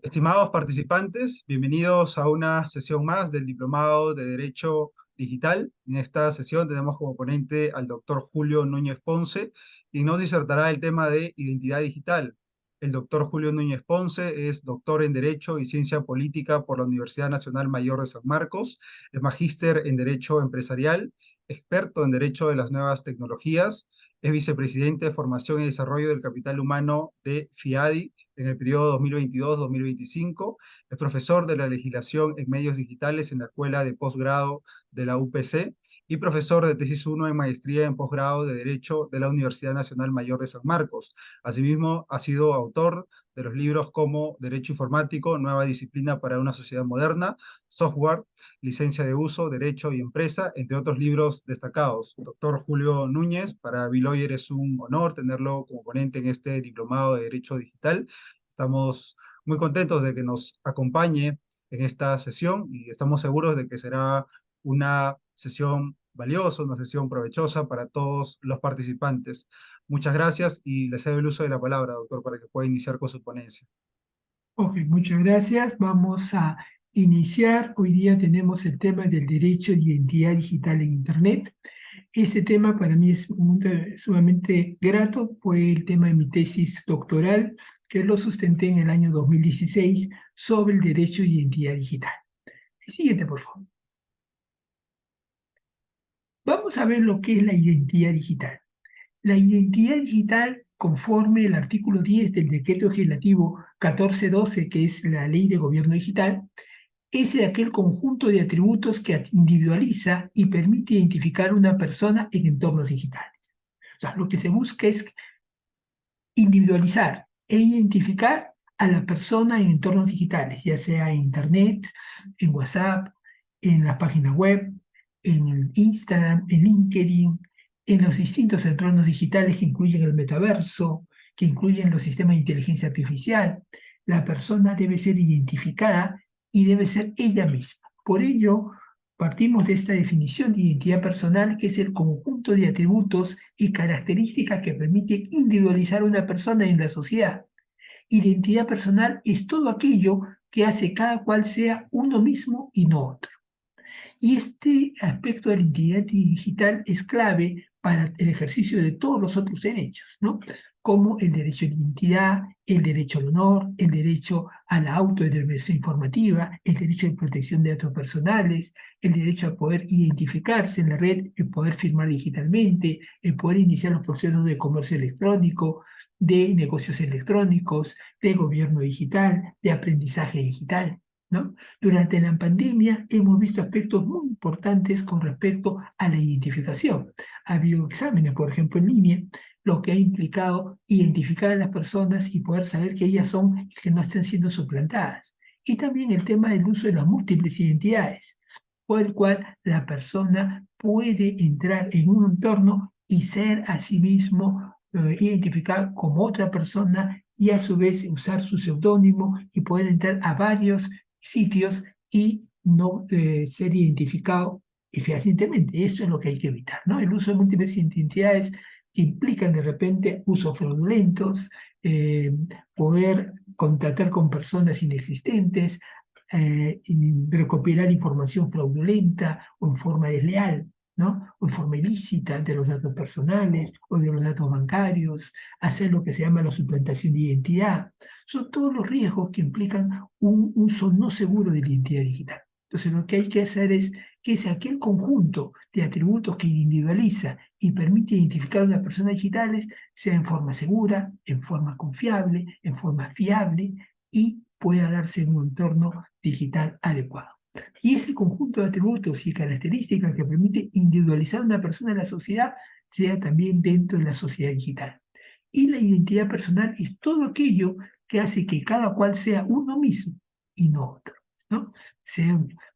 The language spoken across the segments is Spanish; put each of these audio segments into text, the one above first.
Estimados participantes, bienvenidos a una sesión más del Diplomado de Derecho Digital. En esta sesión tenemos como ponente al doctor Julio Núñez Ponce, y nos disertará el tema de identidad digital. El doctor Julio Núñez Ponce es doctor en Derecho y Ciencia Política por la Universidad Nacional Mayor de San Marcos, es magíster en Derecho Empresarial, experto en Derecho de las Nuevas Tecnologías, es vicepresidente de Formación y Desarrollo del Capital Humano de FIADI en el periodo 2022-2025, es profesor de la legislación en medios digitales en la Escuela de Posgrado de la UPC y profesor de tesis 1 en maestría en posgrado de Derecho de la Universidad Nacional Mayor de San Marcos. Asimismo, ha sido autor de los libros como Derecho Informático, Nueva Disciplina para una Sociedad Moderna, Software, Licencia de Uso, Derecho y Empresa, entre otros libros destacados. Doctor Julio Núñez, para Biloyer es un honor tenerlo como ponente en este diplomado de Derecho Digital. Estamos muy contentos de que nos acompañe en esta sesión y estamos seguros de que será una sesión valiosa, una sesión provechosa para todos los participantes. Muchas gracias y le cedo el uso de la palabra, doctor, para que pueda iniciar con su ponencia. Ok, muchas gracias. Vamos a iniciar. Hoy día tenemos el tema del derecho de identidad digital en Internet. Este tema para mí es sumamente grato. Fue el tema de mi tesis doctoral, que lo sustenté en el año 2016 sobre el derecho de identidad digital. El siguiente, por favor. Vamos a ver lo que es la identidad digital. La identidad digital, conforme el artículo 10 del Decreto Legislativo 1412, que es la Ley de Gobierno Digital, es aquel conjunto de atributos que individualiza y permite identificar a una persona en entornos digitales. O sea, lo que se busca es individualizar e identificar a la persona en entornos digitales, ya sea en Internet, en WhatsApp, en la página web, en Instagram, en LinkedIn, en los distintos entornos digitales que incluyen el metaverso, que incluyen los sistemas de inteligencia artificial. La persona debe ser identificada y debe ser ella misma. Por ello, partimos de esta definición de identidad personal, que es el conjunto de atributos y características que permite individualizar a una persona en la sociedad. Identidad personal es todo aquello que hace cada cual sea uno mismo y no otro. Y este aspecto de la identidad digital es clave para el ejercicio de todos los otros derechos, ¿no? Como el derecho a la identidad, el derecho al honor, el derecho a la autodeterminación informativa, el derecho de protección de datos personales, el derecho a poder identificarse en la red, el poder firmar digitalmente, el poder iniciar los procesos de comercio electrónico, de negocios electrónicos, de gobierno digital, de aprendizaje digital, ¿no? Durante la pandemia hemos visto aspectos muy importantes con respecto a la identificación. Ha habido exámenes, por ejemplo, en línea, lo que ha implicado identificar a las personas y poder saber que ellas son y que no están siendo suplantadas. Y también el tema del uso de las múltiples identidades, por el cual la persona puede entrar en un entorno y ser a sí mismo identificado como otra persona y a su vez usar su seudónimo y poder entrar a varios sitios y no ser identificado fehacientemente. Eso es lo que hay que evitar, ¿no? El uso de múltiples identidades implican de repente usos fraudulentos, poder contactar con personas inexistentes, y recopilar información fraudulenta o en forma desleal, ¿no? O en forma ilícita de los datos personales o de los datos bancarios, hacer lo que se llama la suplantación de identidad. Son todos los riesgos que implican un uso no seguro de la identidad digital. Entonces, lo que hay que hacer es que aquel conjunto de atributos que individualiza y permite identificar a una persona digitales sea en forma segura, en forma confiable, en forma fiable y pueda darse en un entorno digital adecuado. Y ese conjunto de atributos y características que permite individualizar a una persona en la sociedad sea también dentro de la sociedad digital. Y la identidad personal es todo aquello que hace que cada cual sea uno mismo y no otro, ¿no?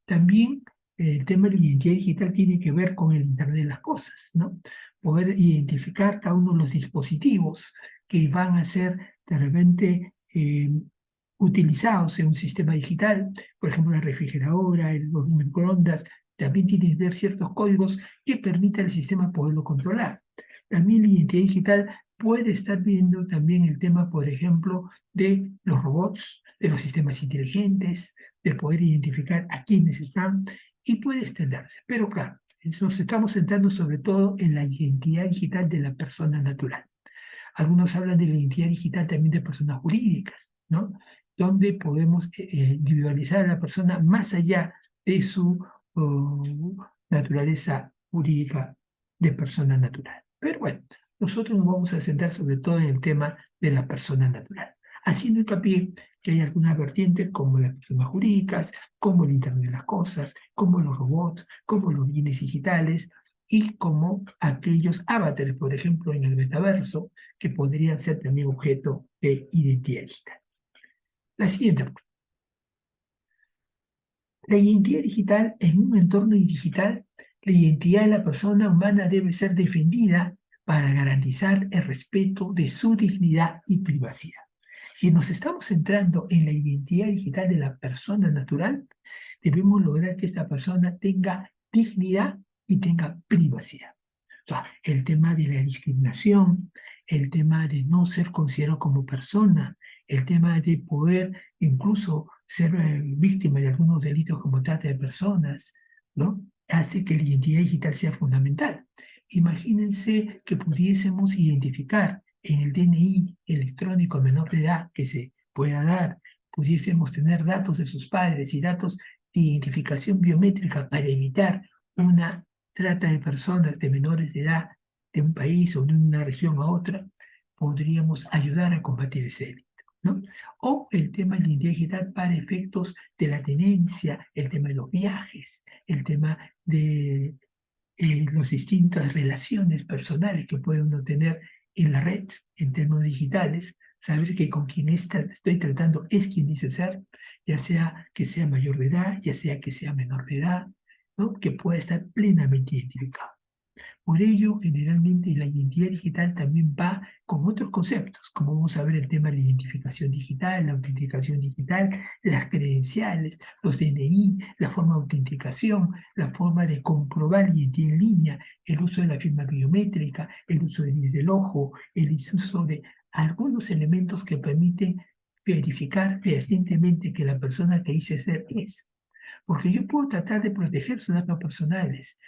También el tema de la identidad digital tiene que ver con el Internet de las cosas, ¿no? Poder identificar cada uno de los dispositivos que van a ser de repente utilizados en un sistema digital, por ejemplo, la refrigeradora, los microondas, también tienen que tener ciertos códigos que permitan al sistema poderlo controlar. También la identidad digital puede estar viendo también el tema, por ejemplo, de los robots, de los sistemas inteligentes, de poder identificar a quiénes están y puede extenderse. Pero claro, nos estamos centrando sobre todo en la identidad digital de la persona natural. Algunos hablan de la identidad digital también de personas jurídicas, ¿no? Donde podemos individualizar a la persona más allá de su naturaleza jurídica de persona natural. Pero bueno, nosotros nos vamos a centrar sobre todo en el tema de la persona natural, haciendo hincapié que hay algunas vertientes como las personas jurídicas, como el Internet de las Cosas, como los robots, como los bienes digitales y como aquellos avatares, por ejemplo, en el metaverso, que podrían ser también objeto de identidad digital. La siguiente pregunta. La identidad digital en un entorno digital, la identidad de la persona humana debe ser defendida para garantizar el respeto de su dignidad y privacidad. Si nos estamos centrando en la identidad digital de la persona natural, debemos lograr que esta persona tenga dignidad y tenga privacidad. O sea, el tema de la discriminación, el tema de no ser considerado como persona, el tema de poder incluso ser víctima de algunos delitos como trata de personas, ¿no? Hace que la identidad digital sea fundamental. Imagínense que pudiésemos identificar en el DNI electrónico menor de edad que se pueda dar, pudiésemos tener datos de sus padres y datos de identificación biométrica para evitar una trata de personas de menores de edad de un país o de una región a otra, podríamos ayudar a combatir ese delito, ¿no? O el tema de la identidad digital para efectos de la tenencia, el tema de los viajes, el tema de las distintas relaciones personales que puede uno tener en la red en términos digitales, saber que con quien estoy tratando es quien dice ser, ya sea que sea mayor de edad, ya sea que sea menor de edad, ¿no? Que pueda estar plenamente identificado. Por ello, generalmente la identidad digital también va con otros conceptos, como vamos a ver el tema de la identificación digital, la autenticación digital, las credenciales, los DNI, la forma de autenticación, la forma de comprobar identidad en línea, el uso de la firma biométrica, el uso del iris del ojo, el uso de algunos elementos que permiten verificar fehacientemente que la persona que dice ser es. Porque yo puedo tratar de proteger sus datos personales,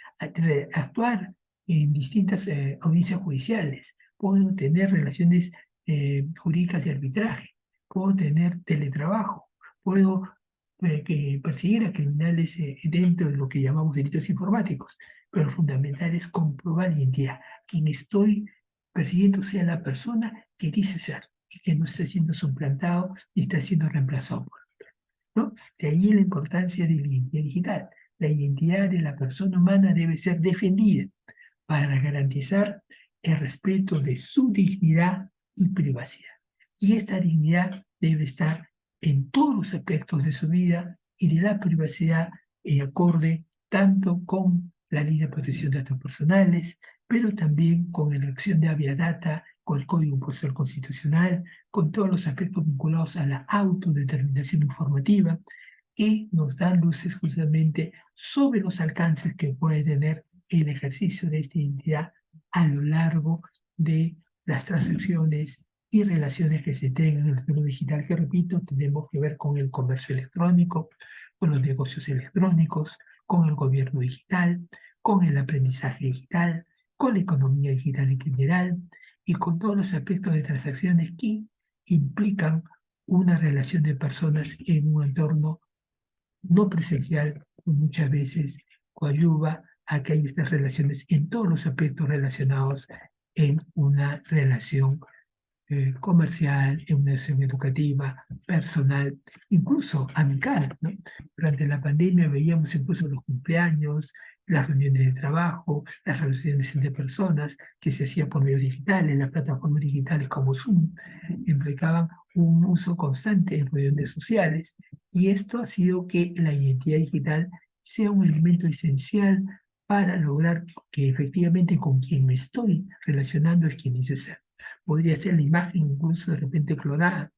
actuar en distintas audiencias judiciales, puedo tener relaciones jurídicas de arbitraje, puedo tener teletrabajo, puedo perseguir a criminales dentro de lo que llamamos delitos informáticos, pero lo fundamental es comprobar la identidad. Quien estoy persiguiendo sea la persona que dice ser y que no está siendo suplantado ni está siendo reemplazado por, ¿no? De ahí la importancia de la identidad digital. La identidad de la persona humana debe ser defendida para garantizar el respeto de su dignidad y privacidad. Y esta dignidad debe estar en todos los aspectos de su vida y de la privacidad en acorde tanto con la ley de protección de datos personales, pero también con la acción de habeas data, con el Código Procesal Constitucional, con todos los aspectos vinculados a la autodeterminación informativa, que nos dan luces justamente sobre los alcances que puede tener el ejercicio de esta identidad a lo largo de las transacciones y relaciones que se tengan en el mundo digital, que repito, tenemos que ver con el comercio electrónico, con los negocios electrónicos, con el gobierno digital, con el aprendizaje digital, con la economía digital en general y con todos los aspectos de transacciones que implican una relación de personas en un entorno no presencial, muchas veces coadyuva a que hay estas relaciones en todos los aspectos relacionados en una relación comercial, en una relación educativa, personal, incluso amical, ¿no? Durante la pandemia veíamos incluso los cumpleaños, las reuniones de trabajo, las relaciones entre personas que se hacían por medios digitales, las plataformas digitales como Zoom, implicaban un uso constante en reuniones sociales, y esto ha sido que la identidad digital sea un elemento esencial para lograr que efectivamente con quien me estoy relacionando es quien dice ser. Podría ser la imagen incluso de repente clonada,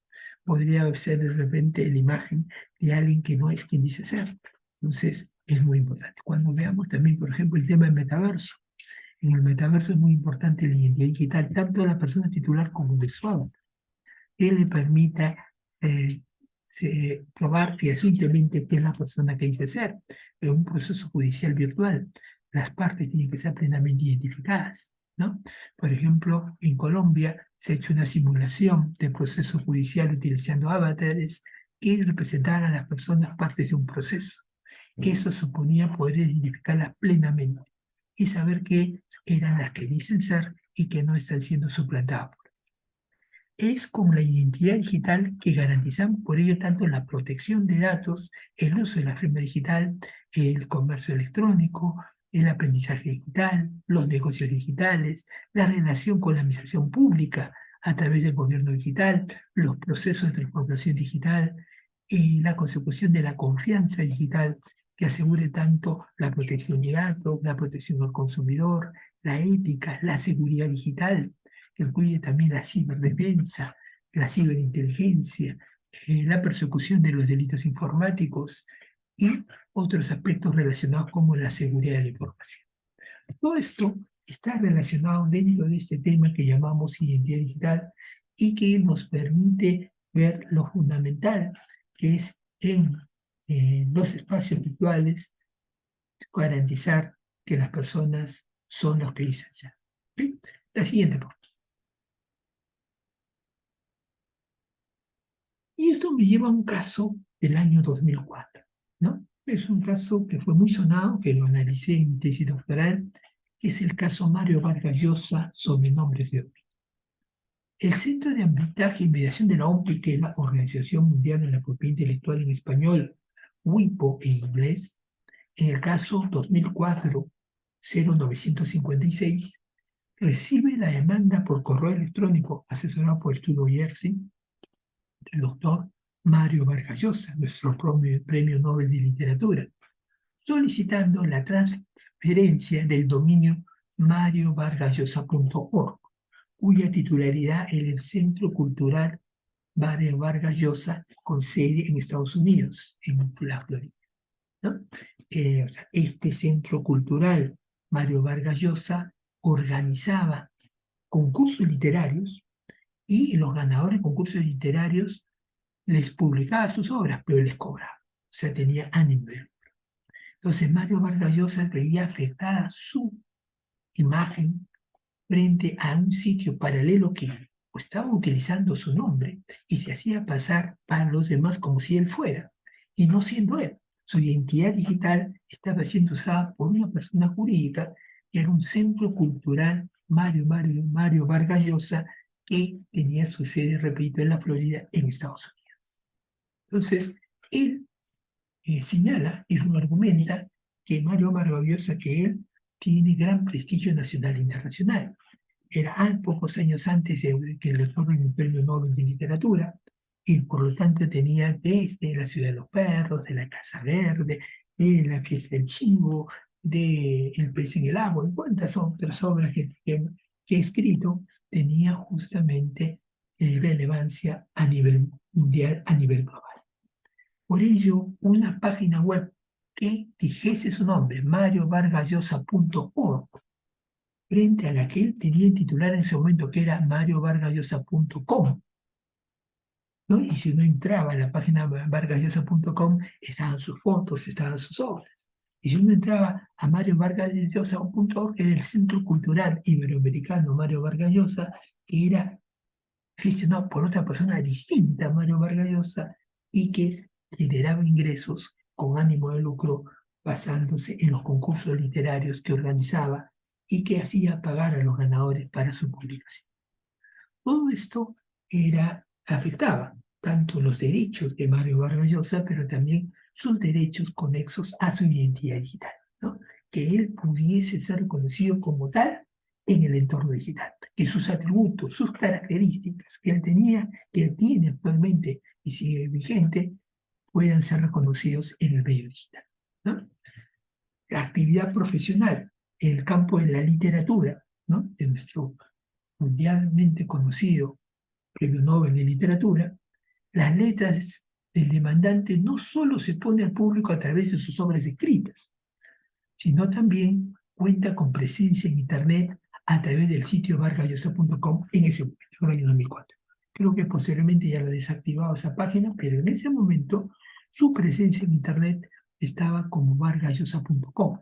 podría ser de repente la imagen de alguien que no es quien dice ser. Entonces, es muy importante. Cuando veamos también, por ejemplo, el tema del metaverso, En el metaverso es muy importante la identidad digital, tanto de la persona titular como de su avatar, que le permita eh, probar fehacientemente que es la persona que dice ser. En un proceso judicial virtual, las partes tienen que ser plenamente identificadas, ¿no? Por ejemplo, en Colombia se ha hecho una simulación de proceso judicial utilizando avatares que representaban a las personas partes de un proceso. Eso suponía poder identificarlas plenamente y saber que eran las que dicen ser y que no están siendo suplantadas. Es con la identidad digital que garantizamos por ello tanto la protección de datos, el uso de la firma digital, el comercio electrónico, el aprendizaje digital, los negocios digitales, la relación con la administración pública a través del gobierno digital, los procesos de transformación digital y la consecución de la confianza digital que asegure tanto la protección de datos, la protección del consumidor, la ética, la seguridad digital, que incluye también la ciberdefensa, la ciberinteligencia, la persecución de los delitos informáticos y otros aspectos relacionados como la seguridad de la información. Todo esto está relacionado dentro de este tema que llamamos identidad digital y que nos permite ver lo fundamental que es en los espacios virtuales garantizar que las personas son los que dicen ser. ¿Sí? La siguiente pregunta. Y esto me lleva a un caso del año 2004, ¿no? Es un caso que fue muy sonado, que lo analicé en mi tesis doctoral, que es el caso Mario Vargas Llosa sobre nombres de OMPI. El Centro de Arbitraje y Mediación de la OMPI, que es la Organización Mundial de la Propiedad Intelectual en español, WIPO en inglés, en el caso 2004-0956, recibe la demanda por correo electrónico asesorado por el estudio Jersey del doctor Mario Vargas Llosa, nuestro premio Nobel de Literatura, solicitando la transferencia del dominio mariovargasllosa.org, cuya titularidad era el Centro Cultural Mario Vargas Llosa, con sede en Estados Unidos, en la Florida, ¿no? O sea, este Centro Cultural Mario Vargas Llosa organizaba concursos literarios y los ganadores de concursos literarios les publicaba sus obras, pero les cobraba. O sea, tenía ánimo de lucro. Entonces Mario Vargas Llosa veía afectada su imagen frente a un sitio paralelo que estaba utilizando su nombre y se hacía pasar para los demás como si él fuera, y no siendo él. Su identidad digital estaba siendo usada por una persona jurídica que era un centro cultural Mario Vargas Llosa, que tenía su sede, repito, en la Florida, en Estados Unidos. Entonces, él señala y lo argumenta que Mario Vargas Llosa, que él tiene gran prestigio nacional e internacional. Era pocos años antes de que le otorguen el Premio Nobel de Literatura, y por lo tanto tenía desde La Ciudad de los Perros, de La Casa Verde, de La Fiesta del Chivo, de El Pez en el Agua, y cuántas otras obras que he escrito, tenía justamente relevancia a nivel mundial, a nivel global. Por ello, una página web que dijese su nombre, mariovargasllosa.org, frente a la que él tenía titular en ese momento, que era mariovargasllosa.com, ¿no? Y si uno entraba a la página vargasllosa.com, estaban sus fotos, estaban sus obras. Y si uno entraba a mariovargasllosa.org, era el Centro Cultural Iberoamericano Mario Vargas Llosa, que era gestionado por otra persona distinta a Mario Vargas Llosa y que generaba ingresos con ánimo de lucro basándose en los concursos literarios que organizaba y que hacía pagar a los ganadores para su publicación. Todo esto afectaba tanto los derechos de Mario Vargas Llosa, pero también sus derechos conexos a su identidad digital, ¿no? Que él pudiese ser reconocido como tal en el entorno digital, que sus atributos, sus características que él tenía, que él tiene actualmente y sigue vigente, puedan ser reconocidos en el medio digital, ¿no? La actividad profesional en el campo de la literatura, ¿no? De nuestro mundialmente conocido Premio Nobel de Literatura, las letras del demandante no solo se pone al público a través de sus obras escritas, sino también cuenta con presencia en Internet a través del sitio vargallosa.com en ese momento, en el año 2004. Creo que posteriormente ya lo ha desactivado esa página, pero en ese momento su presencia en Internet estaba como vargallosa.com.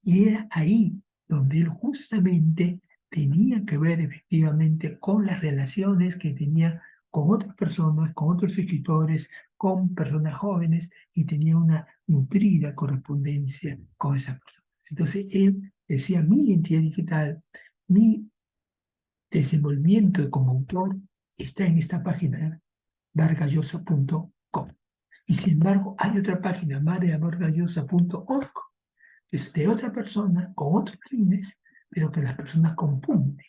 Y era ahí donde él justamente tenía que ver efectivamente con las relaciones que tenía con otras personas, con otros escritores, con personas jóvenes, y tenía una nutrida correspondencia con esas personas. Entonces él decía, mi identidad digital, mi desenvolvimiento como autor está en esta página, vargallosa.com. Y sin embargo, hay otra página, mariavargallosa.org, es de otra persona, con otros fines, pero que las personas confunden,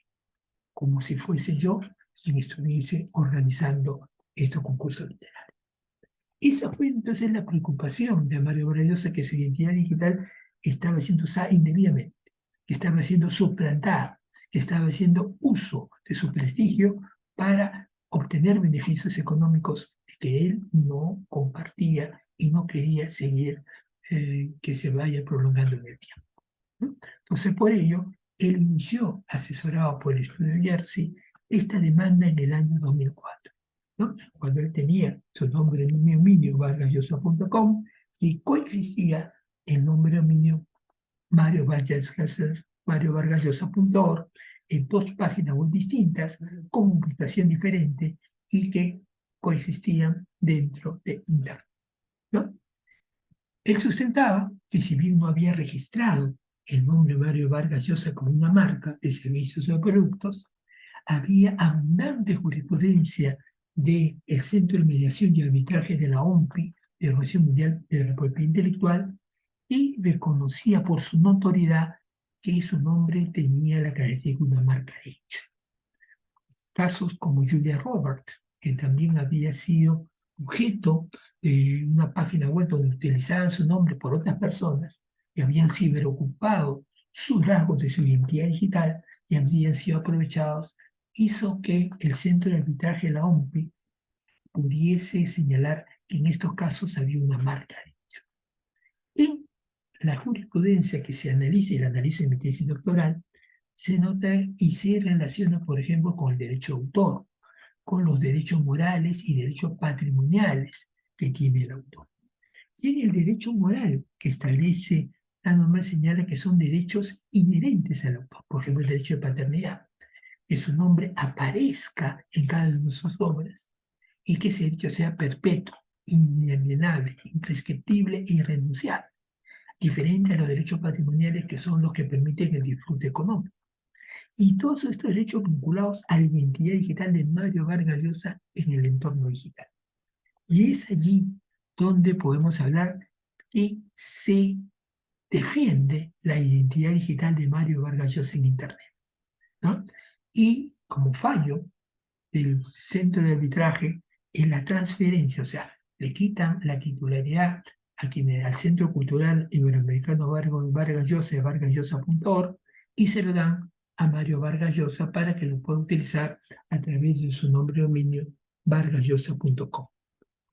como si fuese yo quien estuviese organizando estos concursos literarios. Esa fue entonces la preocupación de Mario Vargallosa, que su identidad digital estaba siendo usada indebidamente, que estaba siendo suplantada, que estaba haciendo uso de su prestigio para obtener beneficios económicos que él no compartía y no quería seguir que se vaya prolongando en el tiempo, ¿no? Entonces, por ello, él inició, asesorado por el estudio Jersey, esta demanda en el año 2004, ¿no? Cuando él tenía su nombre de dominio vargallosa.com y coexistía el nombre de dominio mariovargallosa.org en dos páginas web distintas, con ubicación diferente y que coexistían dentro de Internet, ¿no? Él sustentaba que si bien no había registrado el nombre Mario Vargas Llosa como una marca de servicios o productos, había abundante jurisprudencia del Centro de Mediación y Arbitraje de la OMPI, de Organización Mundial de la Propiedad Intelectual, y reconocía por su notoriedad que su nombre tenía la característica de una marca de hecho. Casos como Julia Roberts, que también había sido objeto de una página web donde utilizaban su nombre por otras personas que habían ciberocupado sus rasgos de su identidad digital y habían sido aprovechados, hizo que el Centro de Arbitraje de la OMPI pudiese señalar que en estos casos había una marca de hecho. En la jurisprudencia que se analiza, y la analizo en mi tesis doctoral, se nota y se relaciona, por ejemplo, con el derecho de autor, con los derechos morales y derechos patrimoniales que tiene el autor. Y en el derecho moral que establece, la norma señala que son derechos inherentes al autor, por ejemplo, el derecho de paternidad, que su nombre aparezca en cada una de sus obras y que ese derecho sea perpetuo, inalienable, imprescriptible e irrenunciable, diferente a los derechos patrimoniales que son los que permiten el disfrute económico. Y todos estos derechos vinculados a la identidad digital de Mario Vargas Llosa en el entorno digital. Y es allí donde podemos hablar que se defiende la identidad digital de Mario Vargas Llosa en Internet, ¿no? Y como fallo del centro de arbitraje en la transferencia, o sea, le quitan la titularidad al Centro Cultural Iberoamericano Vargas Llosa de vargallosa.org y se lo dan a Mario Vargas Llosa para que lo pueda utilizar a través de su nombre de dominio vargallosa.com.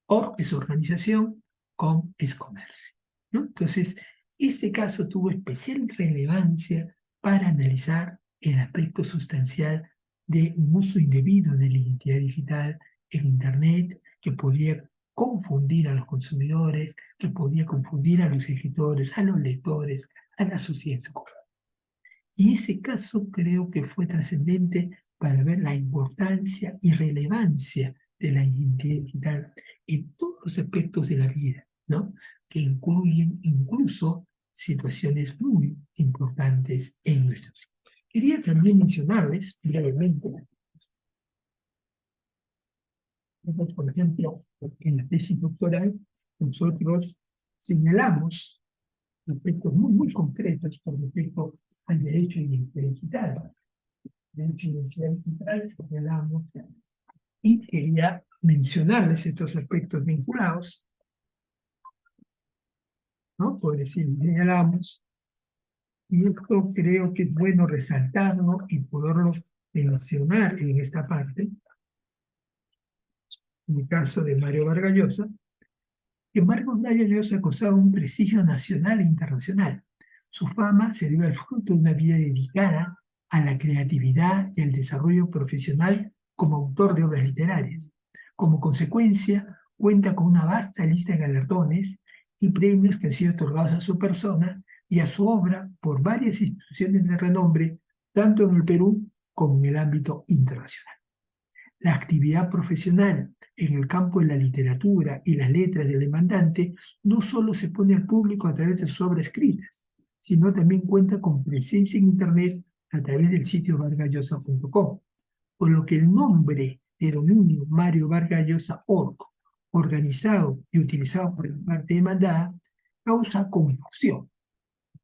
Org es organización, com es comercio, ¿no? Entonces, este caso tuvo especial relevancia para analizar el aspecto sustancial de un uso indebido de la identidad digital en Internet, que podía confundir a los consumidores, que podía confundir a los escritores, a los lectores, a la sociedad en su conjunto. Y ese caso creo que fue trascendente para ver la importancia y relevancia de la identidad digital en todos los aspectos de la vida, ¿no? Que incluyen incluso situaciones muy importantes en nuestra vida. Quería también mencionarles brevemente, por ejemplo, en la tesis doctoral, nosotros señalamos aspectos muy concretos con respecto al derecho de identidad digital. Derecho de identidad digital, señalamos, y quería mencionarles estos aspectos vinculados, ¿no? Por decir, señalamos, y esto creo que es bueno resaltarlo y poderlo mencionar en esta parte, en el caso de Mario Vargas Llosa, que Mario Vargas Llosa gozaba un prestigio nacional e internacional. Su fama se debe al fruto de una vida dedicada a la creatividad y al desarrollo profesional como autor de obras literarias. Como consecuencia, cuenta con una vasta lista de galardones y premios que han sido otorgados a su persona y a su obra por varias instituciones de renombre, tanto en el Perú como en el ámbito internacional. La actividad profesional en el campo de la literatura y las letras del demandante no solo se pone al público a través de sus obras escritas, sino también cuenta con presencia en Internet a través del sitio vargallosa.com, por lo que el nombre de dominio mariovargallosa.org, organizado y utilizado por la parte demandada, causa confusión,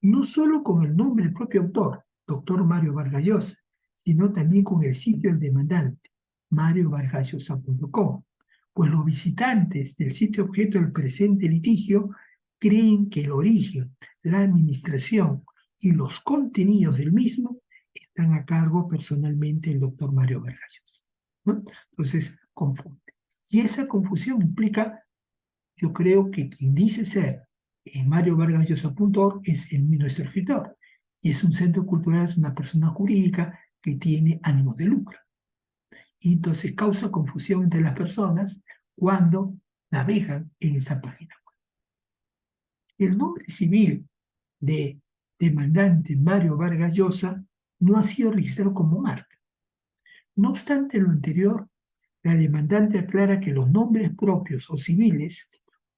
no solo con el nombre del propio autor, doctor Mario Vargas Llosa, sino también con el sitio del demandante, mariovargallosa.com, pues los visitantes del sitio objeto del presente litigio creen que el origen, la administración y los contenidos del mismo están a cargo personalmente del doctor Mario Vargas Llosa, ¿no? Entonces, confunde. Y esa confusión implica, yo creo que quien dice ser mariovargallosa.org es nuestro escritor, y es un centro cultural, es una persona jurídica que tiene ánimo de lucro. Y entonces causa confusión entre las personas cuando navegan en esa página. El nombre civil de demandante Mario Vargas Llosa no ha sido registrado como marca. No obstante lo anterior, la demandante aclara que los nombres propios o civiles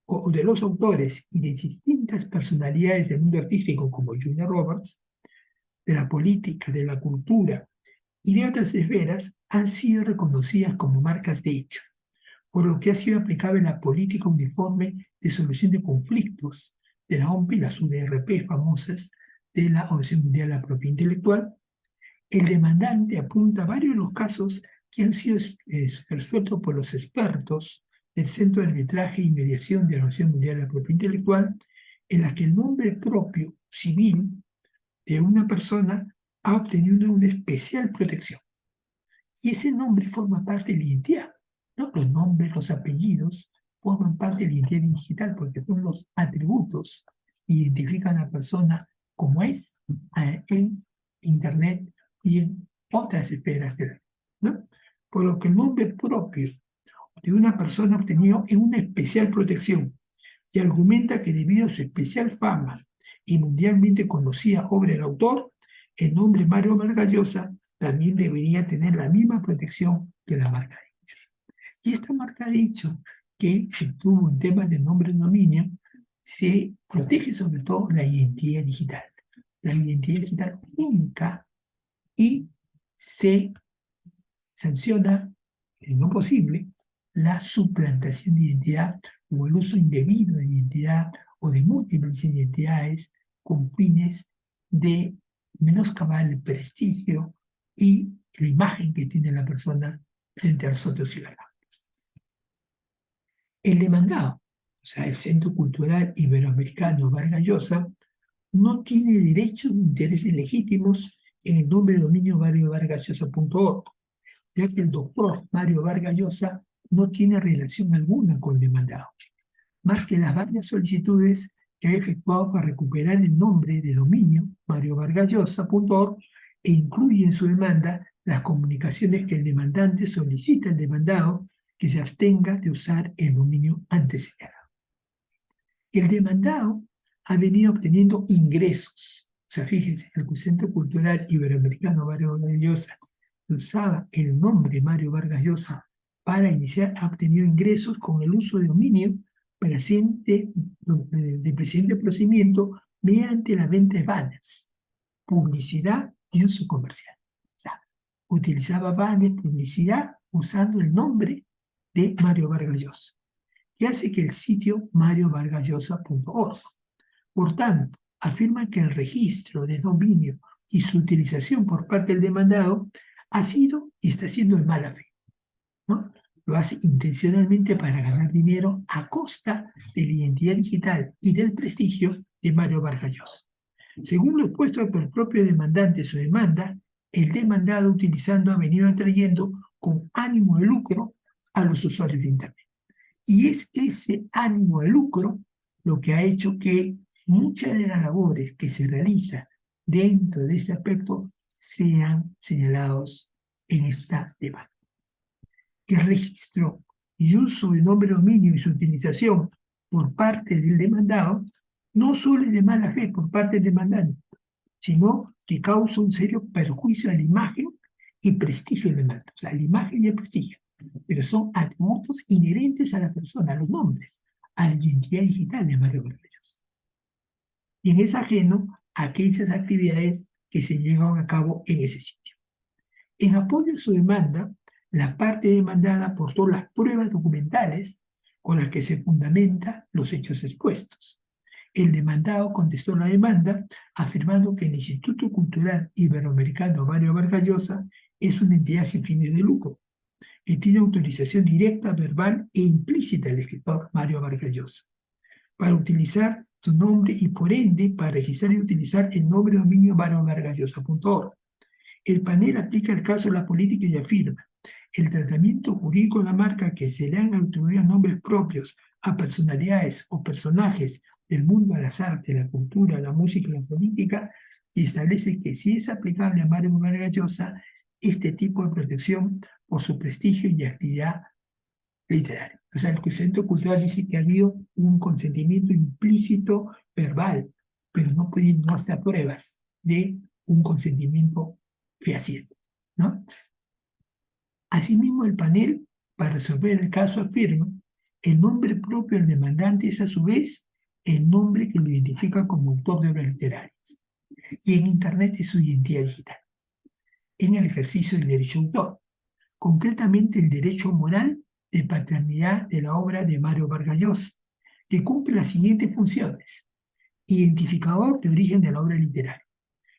o de los autores y de distintas personalidades del mundo artístico como Julia Roberts, de la política, de la cultura y de otras esferas han sido reconocidas como marcas de hecho, por lo que ha sido aplicable la política uniforme de solución de conflictos de la OMP y las UDRP famosas de la Organización Mundial de la Propiedad Intelectual. El demandante apunta a varios de los casos que han sido resueltos por los expertos del Centro de Arbitraje y Mediación de la Organización Mundial de la Propiedad Intelectual, en las que el nombre propio civil de una persona ha obtenido una especial protección. Y ese nombre forma parte de la identidad, ¿no? Los nombres, los apellidos forman parte de la identidad digital porque son los atributos que identifican a la persona como es en Internet y en otras esferas de la vida, ¿no? Por lo que el nombre propio de una persona obtenido en una especial protección y argumenta que debido a su especial fama y mundialmente conocida obra del autor, el nombre Mario Vargas Llosa también debería tener la misma protección que la marca de hecho. Y esta marca de hecho, que se tuvo en temas de nombre de dominio, se protege sobre todo la identidad digital. La identidad digital única y se sanciona, en lo posible, la suplantación de identidad o el uso indebido de identidad o de múltiples identidades con fines de menoscabar el prestigio y la imagen que tiene la persona frente a los otros ciudadanos. El demandado, o sea, el Centro Cultural Iberoamericano Vargas Llosa, no tiene derechos ni intereses legítimos en el nombre de dominio mariovargallosa.org, ya que el doctor Mario Vargas Llosa no tiene relación alguna con el demandado, más que las varias solicitudes que ha efectuado para recuperar el nombre de dominio mariovargallosa.org e incluye en su demanda las comunicaciones que el demandante solicita al demandado que se abstenga de usar el dominio antes señalado. El demandado ha venido obteniendo ingresos. O sea, fíjense, el Centro Cultural Iberoamericano Mario Vargas Llosa usaba el nombre Mario Vargas Llosa para iniciar, ha obtenido ingresos con el uso de dominio de presidente de procedimiento mediante la venta de banners, publicidad y uso comercial. O sea, utilizaba banners, publicidad, usando el nombre de Mario Vargas Llosa, que hace que el sitio mariovargallosa.org. Por tanto, afirma que el registro de dominio y su utilización por parte del demandado ha sido y está siendo de mala fe, ¿no? Lo hace intencionalmente para ganar dinero a costa de la identidad digital y del prestigio de Mario Vargas Llosa. Según lo expuesto por el propio demandante en su demanda, el demandado utilizando ha venido atrayendo con ánimo de lucro a los usuarios de Internet. Y es ese ánimo de lucro lo que ha hecho que muchas de las labores que se realizan dentro de este aspecto sean señalados en esta demanda. Que el registro y uso del nombre de dominio y su utilización por parte del demandado no solo es de mala fe por parte del demandante, sino que causa un serio perjuicio a la imagen y prestigio del demandante. O sea, la imagen y el prestigio, pero son atributos inherentes a la persona, a los nombres, a la identidad digital de Mario Vargas Llosa. Y es ajeno a aquellas actividades que se llevan a cabo en ese sitio. En apoyo a su demanda, la parte demandada aportó las pruebas documentales con las que se fundamenta los hechos expuestos. El demandado contestó la demanda afirmando que el Instituto Cultural Iberoamericano Mario Vargas Llosa es una entidad sin fines de lucro que tiene autorización directa, verbal e implícita del escritor Mario Vargas Llosa para utilizar su nombre y por ende para registrar y utilizar el nombre de dominio mariovargasllosa.org. El panel aplica el caso de la política y afirma: el tratamiento jurídico de la marca que se le han atribuido nombres propios a personalidades o personajes del mundo de las artes, la cultura, la música y la política, y establece que si es aplicable a Mario Vargas Llosa este tipo de protección por su prestigio y actividad literaria. O sea, el Centro Cultural dice que ha habido un consentimiento implícito verbal, pero no pueden mostrar pruebas de un consentimiento fehaciente, ¿no? Asimismo, el panel, para resolver el caso, afirma: el nombre propio del demandante es a su vez el nombre que lo identifica como autor de obras literarias, y en Internet es su identidad digital, en el ejercicio del derecho de autor, concretamente el derecho moral de paternidad de la obra de Mario Vargas Llosa, que cumple las siguientes funciones: identificador de origen de la obra literaria.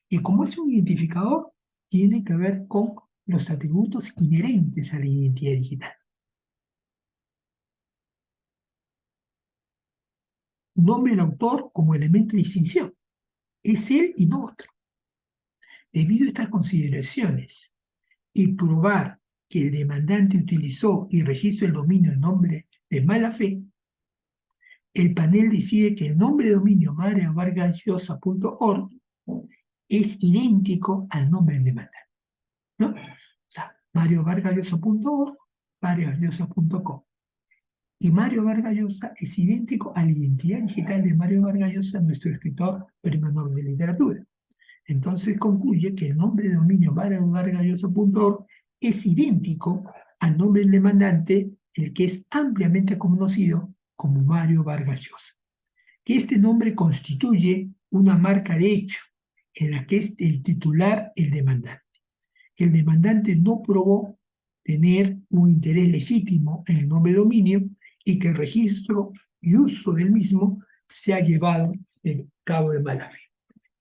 Y como es un identificador, tiene que ver con los atributos inherentes a la identidad digital. Nombre del autor como elemento de distinción. Es él y no otro. Debido a estas consideraciones y probar que el demandante utilizó y registró el dominio en nombre de mala fe, el panel decide que el nombre de dominio mariovargasllosa.org es idéntico al nombre del demandante, ¿no? O sea, mariovargasllosa.org, mariovargasllosa.com. Y Mario Vargas Llosa es idéntico a la identidad digital de Mario Vargas Llosa, nuestro escritor premio Nobel de Literatura. Entonces concluye que el nombre de dominio mariovargasllosa.org es idéntico al nombre del demandante, el que es ampliamente conocido como Mario Vargas Llosa. Que este nombre constituye una marca de hecho en la que es el titular el demandante. Que el demandante no probó tener un interés legítimo en el nombre de dominio y que el registro y uso del mismo se ha llevado a cabo de mala fe.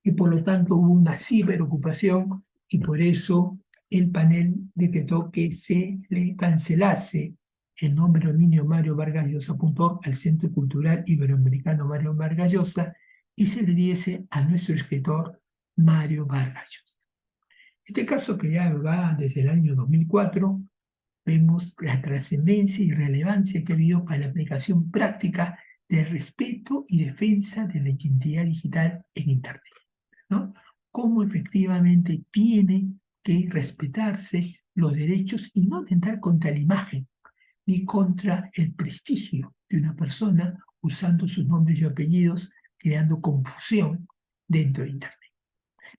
Y por lo tanto hubo una ciberocupación y por eso el panel decretó que se le cancelase el nombre de dominio mariovargasllosa.org al Centro Cultural Iberoamericano Mario Vargas Llosa y se le diese a nuestro escritor Mario Vargas Llosa. Este caso, que ya va desde el año 2004, vemos la trascendencia y relevancia que ha habido para la aplicación práctica del respeto y defensa de la identidad digital en Internet, ¿no? Cómo efectivamente tiene que respetarse los derechos y no atentar contra la imagen ni contra el prestigio de una persona usando sus nombres y apellidos, creando confusión dentro de Internet.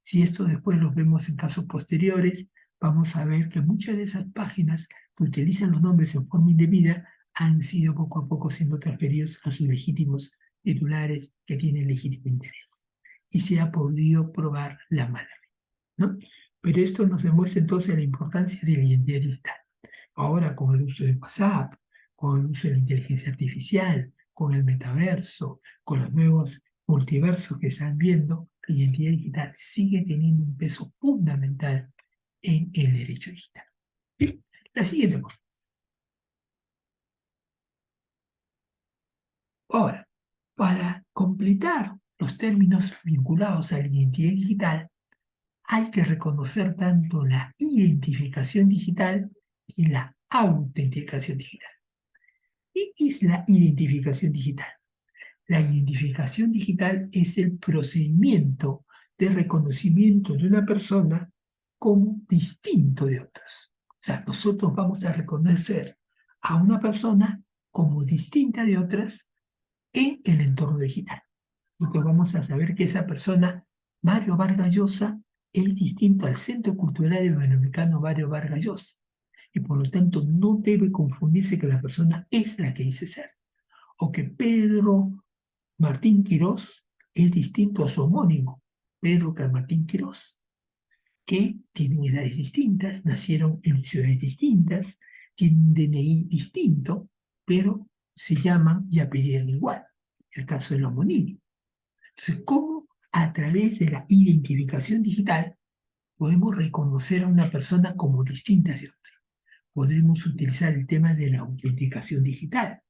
Si esto después lo vemos en casos posteriores, vamos a ver que muchas de esas páginas que utilizan los nombres en forma indebida han sido poco a poco siendo transferidos a sus legítimos titulares que tienen legítimo interés. Y se ha podido probar la mala fe, ¿no? Pero esto nos demuestra entonces la importancia de la identidad digital. Ahora, con el uso de WhatsApp, con el uso de la inteligencia artificial, con el metaverso, con los nuevos multiversos que están viendo, la identidad digital sigue teniendo un peso fundamental en el derecho digital. Bien, la siguiente cosa. Ahora, para completar los términos vinculados a la identidad digital, hay que reconocer tanto la identificación digital y la autenticación digital. ¿Qué es la identificación digital? La identificación digital es el procedimiento de reconocimiento de una persona como distinto de otras. O sea, nosotros vamos a reconocer a una persona como distinta de otras en el entorno digital. Entonces vamos a saber que esa persona, Mario Vargas Llosa, es distinto al Centro Cultural Iberoamericano Mario Vargas Llosa. Y por lo tanto no debe confundirse que la persona es la que dice ser. O que Pedro Martín Quirós es distinto a su homónimo, Pedro Martín Quirós, que tienen edades distintas, nacieron en ciudades distintas, tienen un DNI distinto, pero se llaman y apellidan igual. El caso del homonimio. Entonces, ¿cómo a través de la identificación digital podemos reconocer a una persona como distinta de otra? Podremos utilizar el tema de la autenticación digital.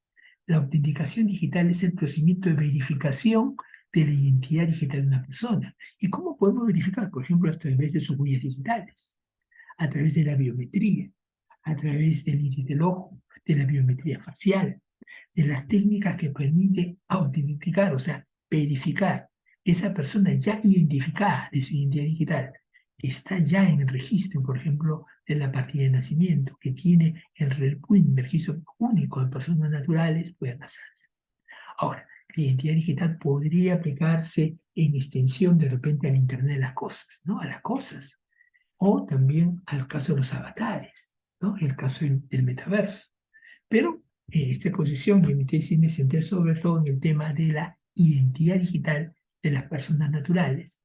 La autenticación digital es el procedimiento de verificación de la identidad digital de una persona. ¿Y cómo podemos verificar? Por ejemplo, a través de sus huellas digitales, a través de la biometría, a través del iris del ojo, de la biometría facial, de las técnicas que permiten autenticar, o sea, verificar que esa persona ya identificada de su identidad digital, que está ya en el registro, por ejemplo, de la partida de nacimiento, que tiene el RELPUIN, el registro único de personas naturales, puede pasarse. Ahora, la identidad digital podría aplicarse en extensión de repente al Internet de las cosas, ¿no? A las cosas. O también al caso de los avatares, ¿no? El caso del metaverso. Pero esta exposición y mi tesis me centré sobre todo en el tema de la identidad digital de las personas naturales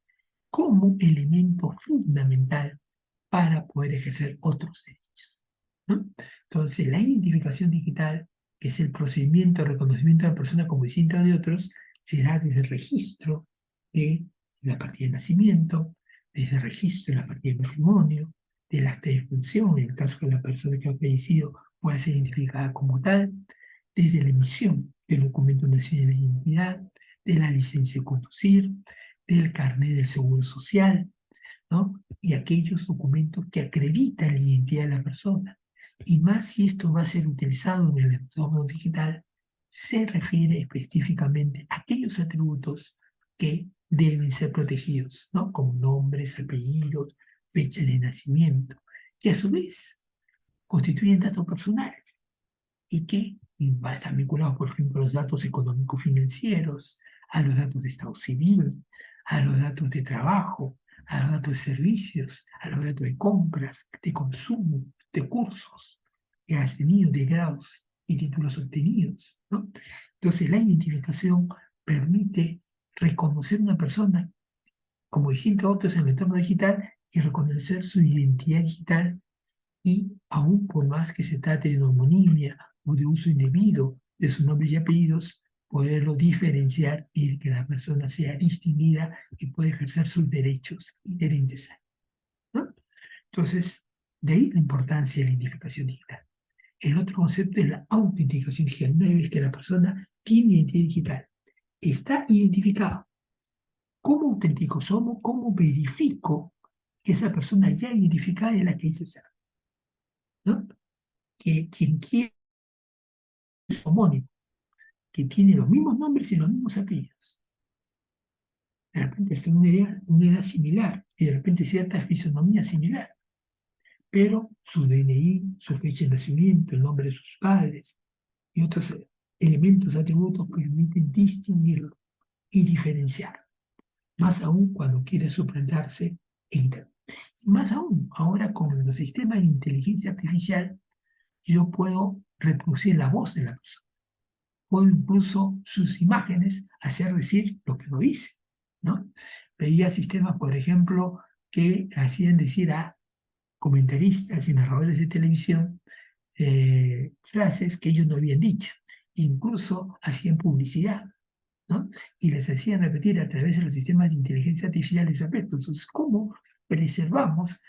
como elemento fundamental para poder ejercer otros derechos, ¿no? Entonces, la identificación digital, que es el procedimiento de reconocimiento de la persona como distinta de otros, se da desde el registro de la partida de nacimiento, desde el registro de la partida de matrimonio, del acta de función, en el caso que la persona que ha fallecido pueda ser identificada como tal, desde la emisión del documento nacional de identidad, de la licencia de conducir, del carnet del seguro social, ¿no? Y aquellos documentos que acreditan la identidad de la persona. Y más si esto va a ser utilizado en el entorno digital, se refiere específicamente a aquellos atributos que deben ser protegidos, ¿no? Como nombres, apellidos, fecha de nacimiento, que a su vez constituyen datos personales y que están vinculados, por ejemplo, a los datos económicos financieros, a los datos de estado civil, a los datos de trabajo, a los datos de servicios, a los datos de compras, de consumo, de cursos que has tenido, de grados y títulos obtenidos, ¿no? Entonces, la identificación permite reconocer una persona como distinta a otros en el entorno digital y reconocer su identidad digital y aún por más que se trate de homonimia o de uso indebido de sus nombres y apellidos, poderlo diferenciar y que la persona sea distinguida y pueda ejercer sus derechos inherentes a él, ¿no? Entonces, de ahí la importancia de la identificación digital. El otro concepto es la autenticación digital. Una vez que la persona tiene identidad digital, está identificado. ¿Cómo autentico? ¿Cómo verifico que esa persona ya identificada es la que dice ser? ¿No? Que quien quiere es homónimo, que tiene los mismos nombres y los mismos apellidos. De repente es una edad similar y de repente cierta fisonomía similar, pero su DNI, su fecha de nacimiento, el nombre de sus padres y otros elementos, atributos permiten distinguirlo y diferenciar, más aún cuando quiere suplantarse en Internet. Y más aún, ahora con los sistemas de inteligencia artificial, yo puedo reproducir la voz de la persona. Puedo incluso sus imágenes hacer decir lo que no dice, ¿no? Veía sistemas, por ejemplo, que hacían decir a comentaristas y narradores de televisión frases que ellos no habían dicho. Incluso hacían publicidad, ¿no? Y les hacían repetir a través de los sistemas de inteligencia artificial esos aspectos. Entonces, ¿cómo preservamos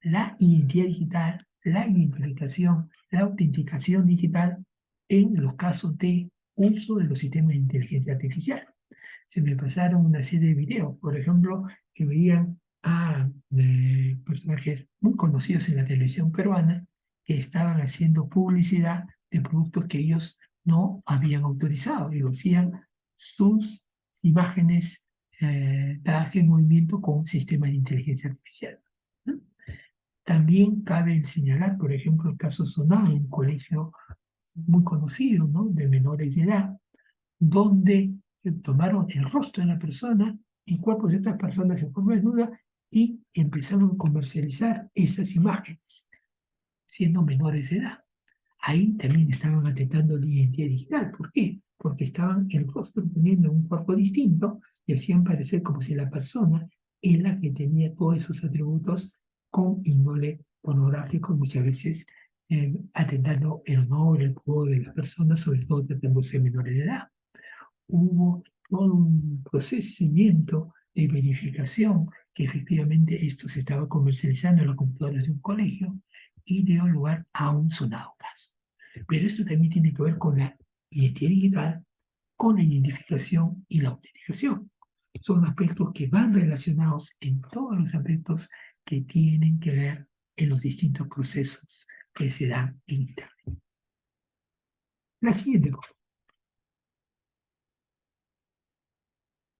la identidad digital, la identificación, la autenticación digital en los casos de uso de los sistemas de inteligencia artificial? Se me pasaron una serie de videos, por ejemplo, que veían a personajes muy conocidos en la televisión peruana que estaban haciendo publicidad de productos que ellos no habían autorizado y lo hacían sus imágenes dadas en movimiento con sistemas de inteligencia artificial, ¿no? También cabe señalar, por ejemplo, el caso sonado en un colegio muy conocido, ¿no?, de menores de edad, donde tomaron el rostro de la persona y cuerpos de otras personas en forma desnuda y empezaron a comercializar esas imágenes, siendo menores de edad. Ahí también estaban atentando la identidad digital. ¿Por qué? Porque estaban el rostro poniendo un cuerpo distinto y hacían parecer como si la persona es la que tenía todos esos atributos con índole pornográfico, muchas veces atentando el honor, el pudor de las personas, sobre todo tratándose de menores de edad. Hubo todo un procesamiento de verificación que efectivamente esto se estaba comercializando en las computadoras de un colegio y dio lugar a un sonado caso. Pero esto también tiene que ver con la identidad digital, con la identificación y la autenticación. Son aspectos que van relacionados en todos los aspectos que tienen que ver en los distintos procesos que se dan en Internet. La siguiente cosa.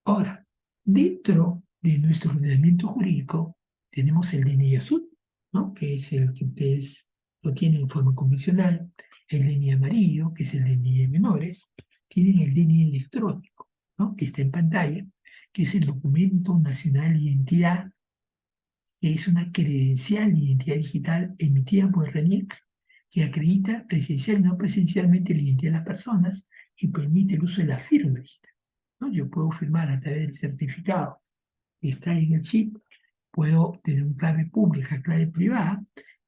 Ahora, dentro de nuestro ordenamiento jurídico tenemos el DNI azul, ¿no?, que es el que ustedes lo tienen en forma convencional, el DNI amarillo, que es el DNI de menores, tienen el DNI electrónico, ¿no?, que está en pantalla, que es el documento nacional de identidad, que es una credencial de identidad digital emitida por el RENIEC, que acredita presencial y no presencialmente la identidad de las personas y permite el uso de la firma digital, ¿no? Yo puedo firmar a través del certificado que está en el chip, puedo tener una clave pública, clave privada,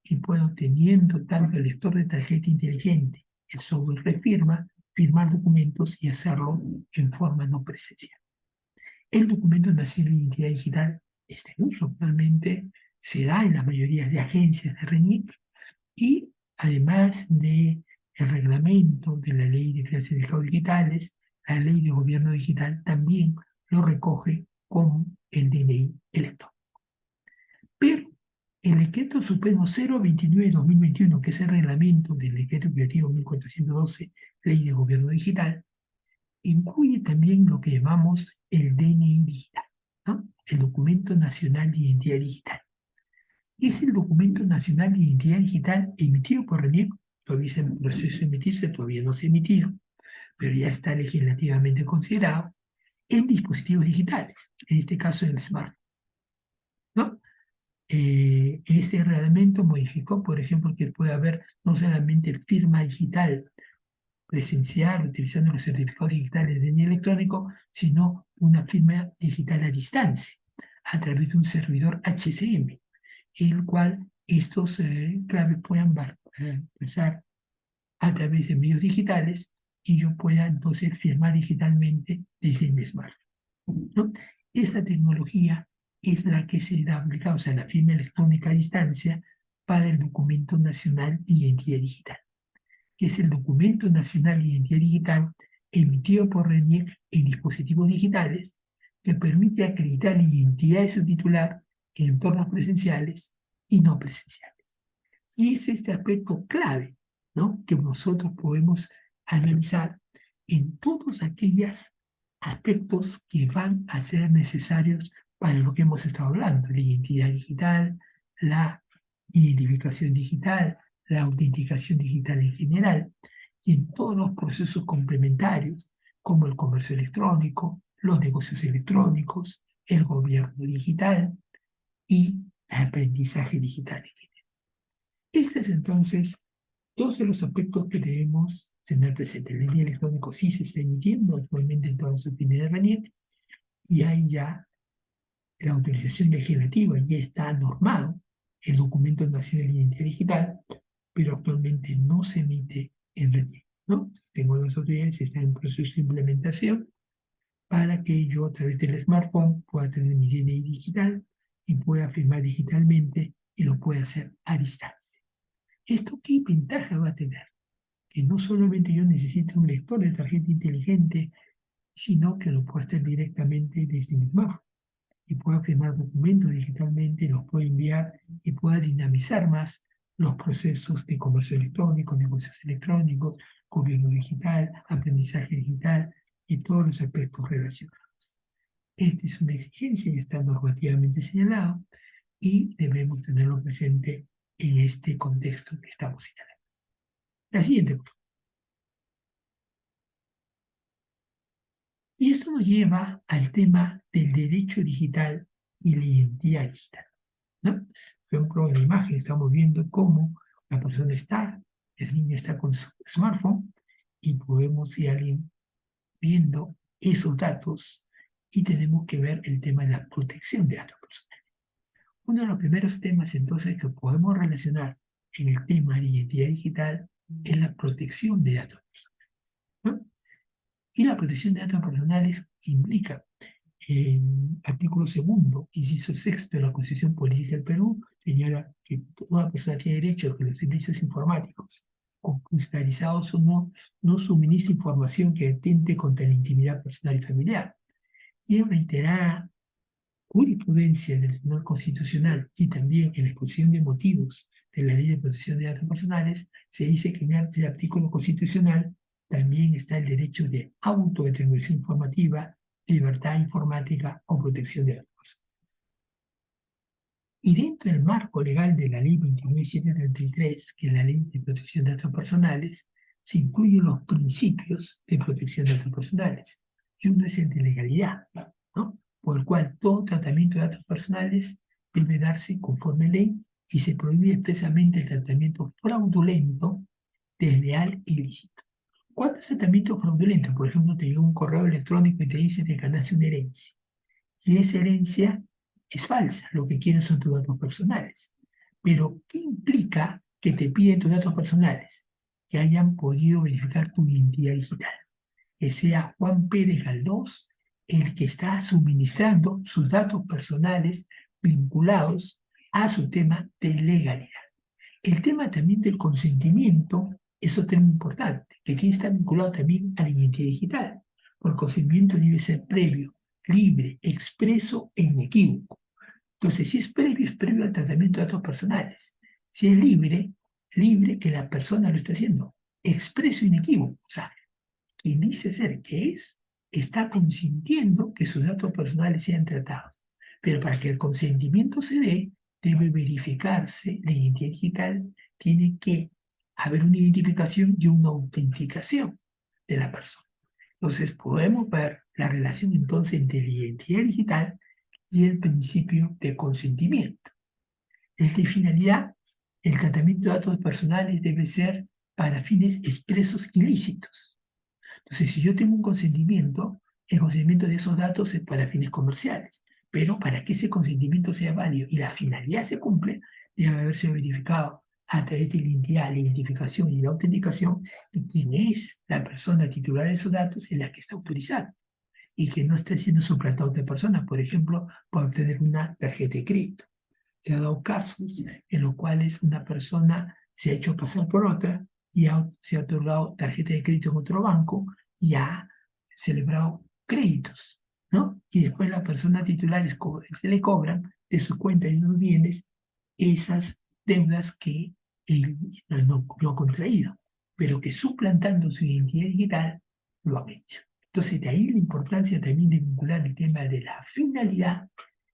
y puedo, teniendo tanto el lector de tarjeta inteligente, el software de firma, firmar documentos y hacerlo en forma no presencial. El documento nacional de identidad digital está en uso actualmente, se da en la mayoría de agencias de RENIC y además de el reglamento de la ley de finanzas de mercados digitales, la ley de gobierno digital también lo recoge como el DNI electrónico. Pero el decreto supremo 029/2021, que es el reglamento del decreto operativo 1412, ley de gobierno digital, incluye también lo que llamamos el DNI digital, ¿no?, el documento nacional de identidad digital. Es el documento nacional de identidad digital emitido por RENIEC, todavía está en proceso de emitirse, todavía no se ha emitido, pero ya está legislativamente considerado en dispositivos digitales, en este caso en el smartphone, ¿no? Este reglamento modificó, por ejemplo, que puede haber no solamente firma digital presencial utilizando los certificados digitales de DNI electrónico, sino una firma digital a distancia a través de un servidor HCM, el cual estos claves puedan pasar a través de medios digitales y yo pueda entonces firmar digitalmente desde mi smartphone, ¿no? Esta tecnología es la que se da aplicada, o sea, la firma electrónica a distancia para el documento nacional de identidad digital, que es el documento nacional de identidad digital emitido por RENIEC en dispositivos digitales que permite acreditar la identidad de su titular en entornos presenciales y no presenciales. Y es este aspecto clave, ¿no?, que nosotros podemos analizar en todos aquellos aspectos que van a ser necesarios para lo que hemos estado hablando: la identidad digital, la identificación digital, la autenticación digital en general, y en todos los procesos complementarios, como el comercio electrónico, los negocios electrónicos, el gobierno digital y el aprendizaje digital. Este es entonces todos los aspectos que debemos tener presente. El DNI electrónico sí se está emitiendo actualmente en todas las oficinas de RENIEC y hay ya la autorización legislativa, ya está normado el documento nacional de identidad digital, pero actualmente no se emite en RENIEC, ¿no? Tengo las autoridades, están en proceso de implementación para que yo a través del smartphone pueda tener mi DNI digital y pueda firmar digitalmente y lo pueda hacer a distancia. ¿Esto qué ventaja va a tener? Que no solamente yo necesito un lector de tarjeta inteligente, sino que lo puedo hacer directamente desde mi smartphone y puedo firmar documentos digitalmente, los puedo enviar y pueda dinamizar más los procesos de comercio electrónico, negocios electrónicos, gobierno digital, aprendizaje digital y todos los aspectos relacionados. Esta es una exigencia y está normativamente señalado y debemos tenerlo presente en este contexto que estamos señalando. La siguiente. Y esto nos lleva al tema del derecho digital y la identidad digital, ¿no? Por ejemplo, en la imagen estamos viendo cómo la persona está, el niño está con su smartphone y podemos ir alguien viendo esos datos y tenemos que ver el tema de la protección de datos personales. Uno de los primeros temas entonces que podemos relacionar en el tema de identidad digital es la protección de datos personales, ¿no? Y la protección de datos personales implica artículo segundo, inciso sexto de la Constitución Política del Perú, señala que toda persona tiene derecho a que los servicios informáticos computarizados o no suministren información que atente contra la intimidad personal y familiar. Y en reiterada jurisprudencia del Tribunal Constitucional y también en la exposición de motivos de la Ley de Protección de Datos Personales, se dice que en el artículo constitucional también está el derecho de autodeterminación informativa, libertad informática o protección de datos. Y dentro del marco legal de la Ley 29733, que es la Ley de Protección de Datos Personales, se incluyen los principios de protección de datos personales. Y uno es el de legalidad, ¿no? Por el cual todo tratamiento de datos personales debe darse conforme ley y se prohíbe expresamente el tratamiento fraudulento, desleal y ilícito. ¿Cuándo es tratamiento fraudulento? Por ejemplo, te llega un correo electrónico y te dice que ganaste una herencia. Y esa herencia es falsa, lo que quieren son tus datos personales. Pero, ¿qué implica que te piden tus datos personales? Que hayan podido verificar tu identidad digital. Que sea Juan Pérez Galdós el que está suministrando sus datos personales vinculados a su tema de legalidad. El tema también del consentimiento es otro tema importante, que tiene que estar vinculado también a la identidad digital. Porque el consentimiento debe ser previo, libre, expreso e inequívoco. Entonces, si es previo al tratamiento de datos personales. Si es libre, libre que la persona lo esté haciendo. Expreso e inequívoco. O sea, quien dice ser que está consintiendo que sus datos personales sean tratados. Pero para que el consentimiento se dé, debe verificarse la identidad digital, tiene que haber una identificación y una autenticación de la persona. Entonces podemos ver la relación entonces entre la identidad digital y el principio de consentimiento. De finalidad, el tratamiento de datos personales debe ser para fines expresos ilícitos. Entonces, si yo tengo un consentimiento, el consentimiento de esos datos es para fines comerciales, pero para que ese consentimiento sea válido y la finalidad se cumple, debe haberse verificado a través de la identidad, la identificación y la autenticación de quién es la persona titular de esos datos en la que está autorizada y que no esté siendo suplantado a otra persona, por ejemplo, para obtener una tarjeta de crédito. Se han dado casos en los cuales una persona se ha hecho pasar por otra y se ha otorgado tarjeta de crédito en otro banco y ha celebrado créditos, ¿no? Y después la persona titular se le cobran de su cuenta y de sus bienes esas deudas que él no ha contraído, pero que suplantando su identidad digital lo han hecho. Entonces, de ahí la importancia también de vincular el tema de la finalidad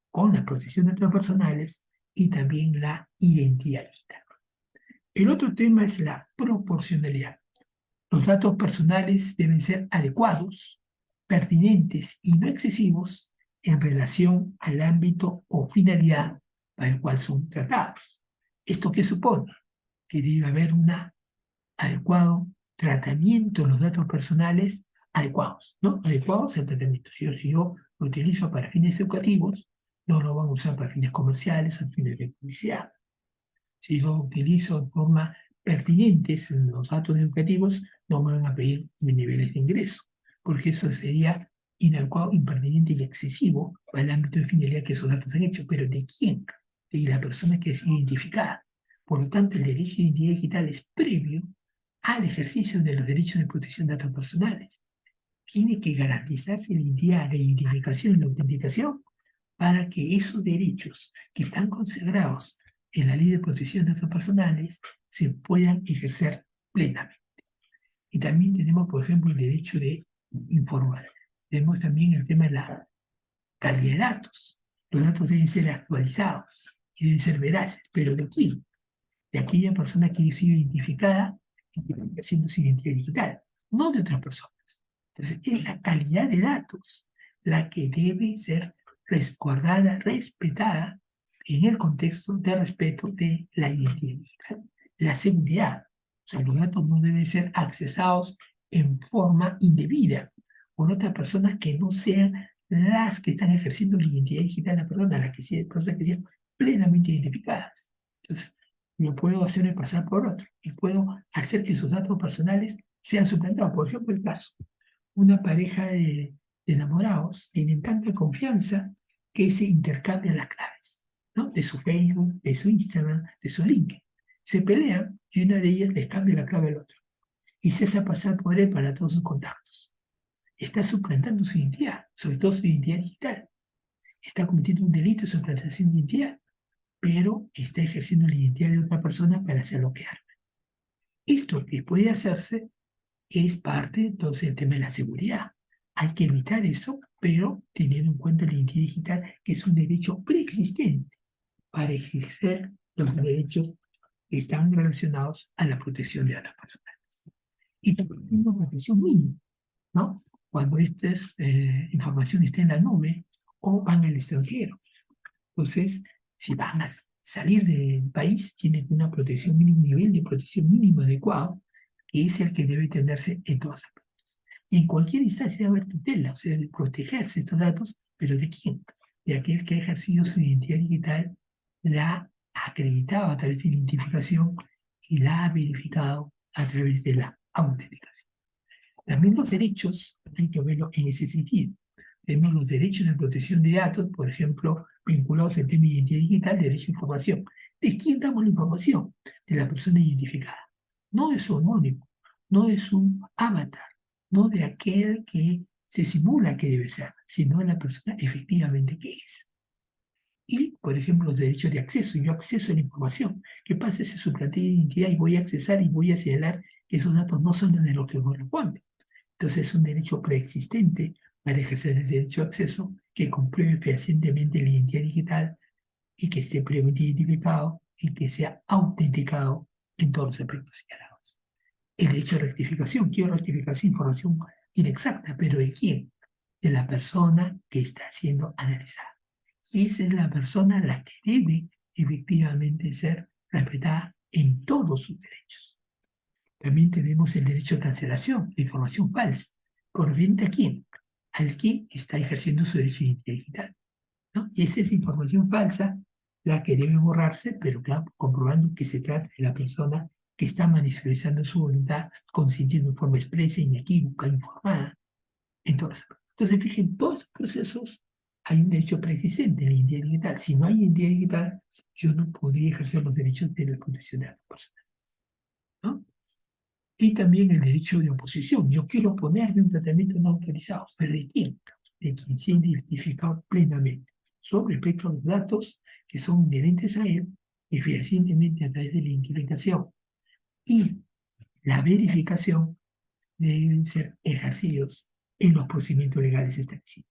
con la protección de datos personales y también la identidad digital. El otro tema es la proporcionalidad. Los datos personales deben ser adecuados, pertinentes y no excesivos en relación al ámbito o finalidad para el cual son tratados. ¿Esto qué supone? Que debe haber un adecuado tratamiento de los datos personales adecuados, ¿no? Adecuados al tratamiento. Si yo lo utilizo para fines educativos, no lo van a usar para fines comerciales o fines de publicidad. Si lo utilizo de forma pertinentes en los datos educativos, no me van a pedir mis niveles de ingreso, porque eso sería inadecuado, impertinente y excesivo para el ámbito de finalidad que esos datos han hecho. ¿Pero de quién? De la persona que es identificada. Por lo tanto, el derecho de identidad digital es previo al ejercicio de los derechos de protección de datos personales. Tiene que garantizarse la identidad, la identificación y la autenticación para que esos derechos que están consagrados en la Ley de Protección de Datos Personales se puedan ejercer plenamente. Y también tenemos, por ejemplo, el derecho de informal. Tenemos también el tema de la calidad de datos. Los datos deben ser actualizados y deben ser veraces, pero ¿de quién? De aquella persona que ha sido identificada haciendo su identidad digital, no de otras personas. Entonces, es la calidad de datos la que debe ser resguardada, respetada en el contexto de respeto de la identidad digital. La seguridad, o sea, los datos no deben ser accesados en forma indebida por otras personas que no sean las que están ejerciendo la identidad digital de la persona, las personas que sean plenamente identificadas. Entonces, yo puedo hacerme pasar por otro y puedo hacer que sus datos personales sean suplantados. Por ejemplo, el caso, una pareja de enamorados tienen tanta confianza que se intercambian las claves, ¿no? De su Facebook, de su Instagram, de su LinkedIn. Se pelean y una de ellas les cambia la clave al otro y se hace pasar por él para todos sus contactos. Está suplantando su identidad, sobre todo su identidad digital. Está cometiendo un delito de suplantación de identidad, pero está ejerciendo la identidad de otra persona para hacerlo quedar. Esto que puede hacerse es parte entonces del tema de la seguridad. Hay que evitar eso, pero teniendo en cuenta la identidad digital, que es un derecho preexistente para ejercer los derechos que están relacionados a la protección de datos personales. Y también una protección mínima, ¿no? Cuando esta información está en la nube o van al extranjero. Entonces, si van a salir del país, tienen una protección mínima, un nivel de protección mínimo adecuado, que es el que debe tenerse en todas las partes. Y en cualquier instancia debe haber tutela, o sea, debe protegerse estos datos, pero ¿de quién? De aquel que ha ejercido su identidad digital, la ha acreditado a través de la identificación y la ha verificado a través de la autenticación. También los derechos, hay que verlo en ese sentido. Tenemos los derechos de protección de datos, por ejemplo, vinculados al tema de identidad digital, derecho a información. ¿De quién damos la información? De la persona identificada. No de su anónimo, no de su avatar, no de aquel que se simula que debe ser, sino de la persona efectivamente que es. Y, por ejemplo, los derechos de acceso. Yo acceso a la información. ¿Qué pasa si suplanté identidad y voy a accesar y voy a señalar que esos datos no son de los que corresponden? Entonces es un derecho preexistente para ejercer el derecho de acceso que compruebe fehacientemente la identidad digital y que esté previamente identificado y que sea autenticado en todos los aspectos señalados. El derecho de rectificación. Quiero rectificación, información inexacta, pero ¿de quién? De la persona que está siendo analizada. Esa es la persona la que debe efectivamente ser respetada en todos sus derechos. También tenemos el derecho de cancelación de información falsa. ¿Proveniente a quién? Al que está ejerciendo su derecho de identidad digital, ¿no? Y esa es información falsa la que debe borrarse, pero claro, comprobando que se trata de la persona que está manifestando su voluntad, consintiendo de forma expresa, inequívoca, informada, entonces. Entonces, fíjense, todos esos procesos hay un derecho preexistente en la identidad digital. Si no hay identidad digital, yo no podría ejercer los derechos de la protección de datos personales, ¿no? Y también el derecho de oposición. Yo quiero oponerme a un tratamiento no autorizado, pero ¿de quién? De quien se ha identificado plenamente sobre respecto a los datos que son inherentes a él y fehacientemente a través de la identificación y la verificación deben ser ejercidos en los procedimientos legales establecidos,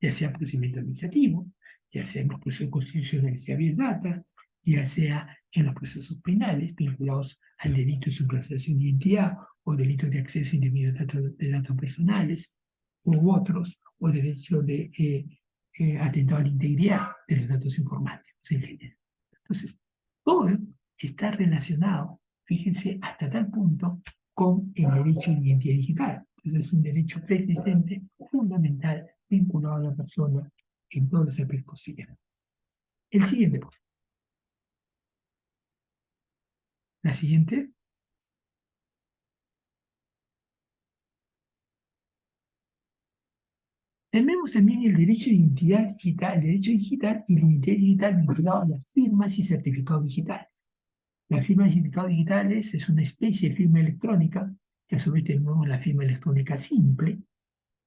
ya sea procedimiento administrativo, ya sea en los procesos constitucionales de habeas data, ya sea en los procesos penales vinculados al delito de suplantación de identidad o delito de acceso indebido de datos personales u otros, o derecho de atentado a la integridad de los datos informáticos en general. Entonces, todo está relacionado, fíjense, hasta tal punto con el derecho de identidad digital. Entonces, es un derecho preexistente, fundamental, vinculado a la persona en todos los aspectos posibles. El siguiente, por favor. La siguiente. Tenemos también el derecho de identidad digital, el derecho digital y la identidad digital vinculado a las firmas y certificados digitales. Las firmas y certificados digitales es una especie de firma electrónica, que a su vez tenemos la firma electrónica simple,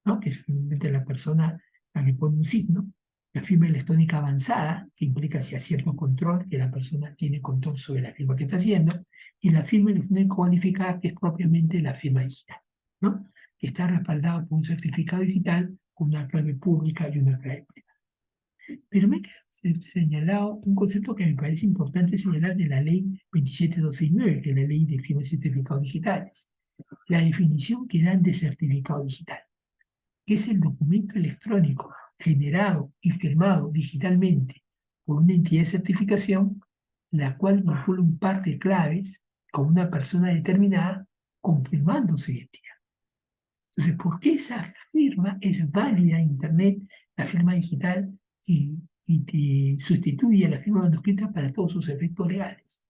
¿no? Que es simplemente la persona a que pone un signo. La firma electrónica avanzada, que implica si hay cierto control, que la persona tiene control sobre la firma que está haciendo, y la firma electrónica cualificada, que es propiamente la firma digital, ¿no? que está respaldado por un certificado digital con una clave pública y una clave privada. Pero me ha señalado un concepto que me parece importante señalar de la ley 27269, que es la ley de firmas y certificados digitales. La definición que dan de certificado digital, que es el documento electrónico generado y firmado digitalmente por una entidad de certificación, la cual vincula un par de claves con una persona determinada confirmando su identidad. Entonces, ¿por qué esa firma es válida en Internet, la firma digital, y te sustituye a la firma manuscrita para todos sus efectos legales?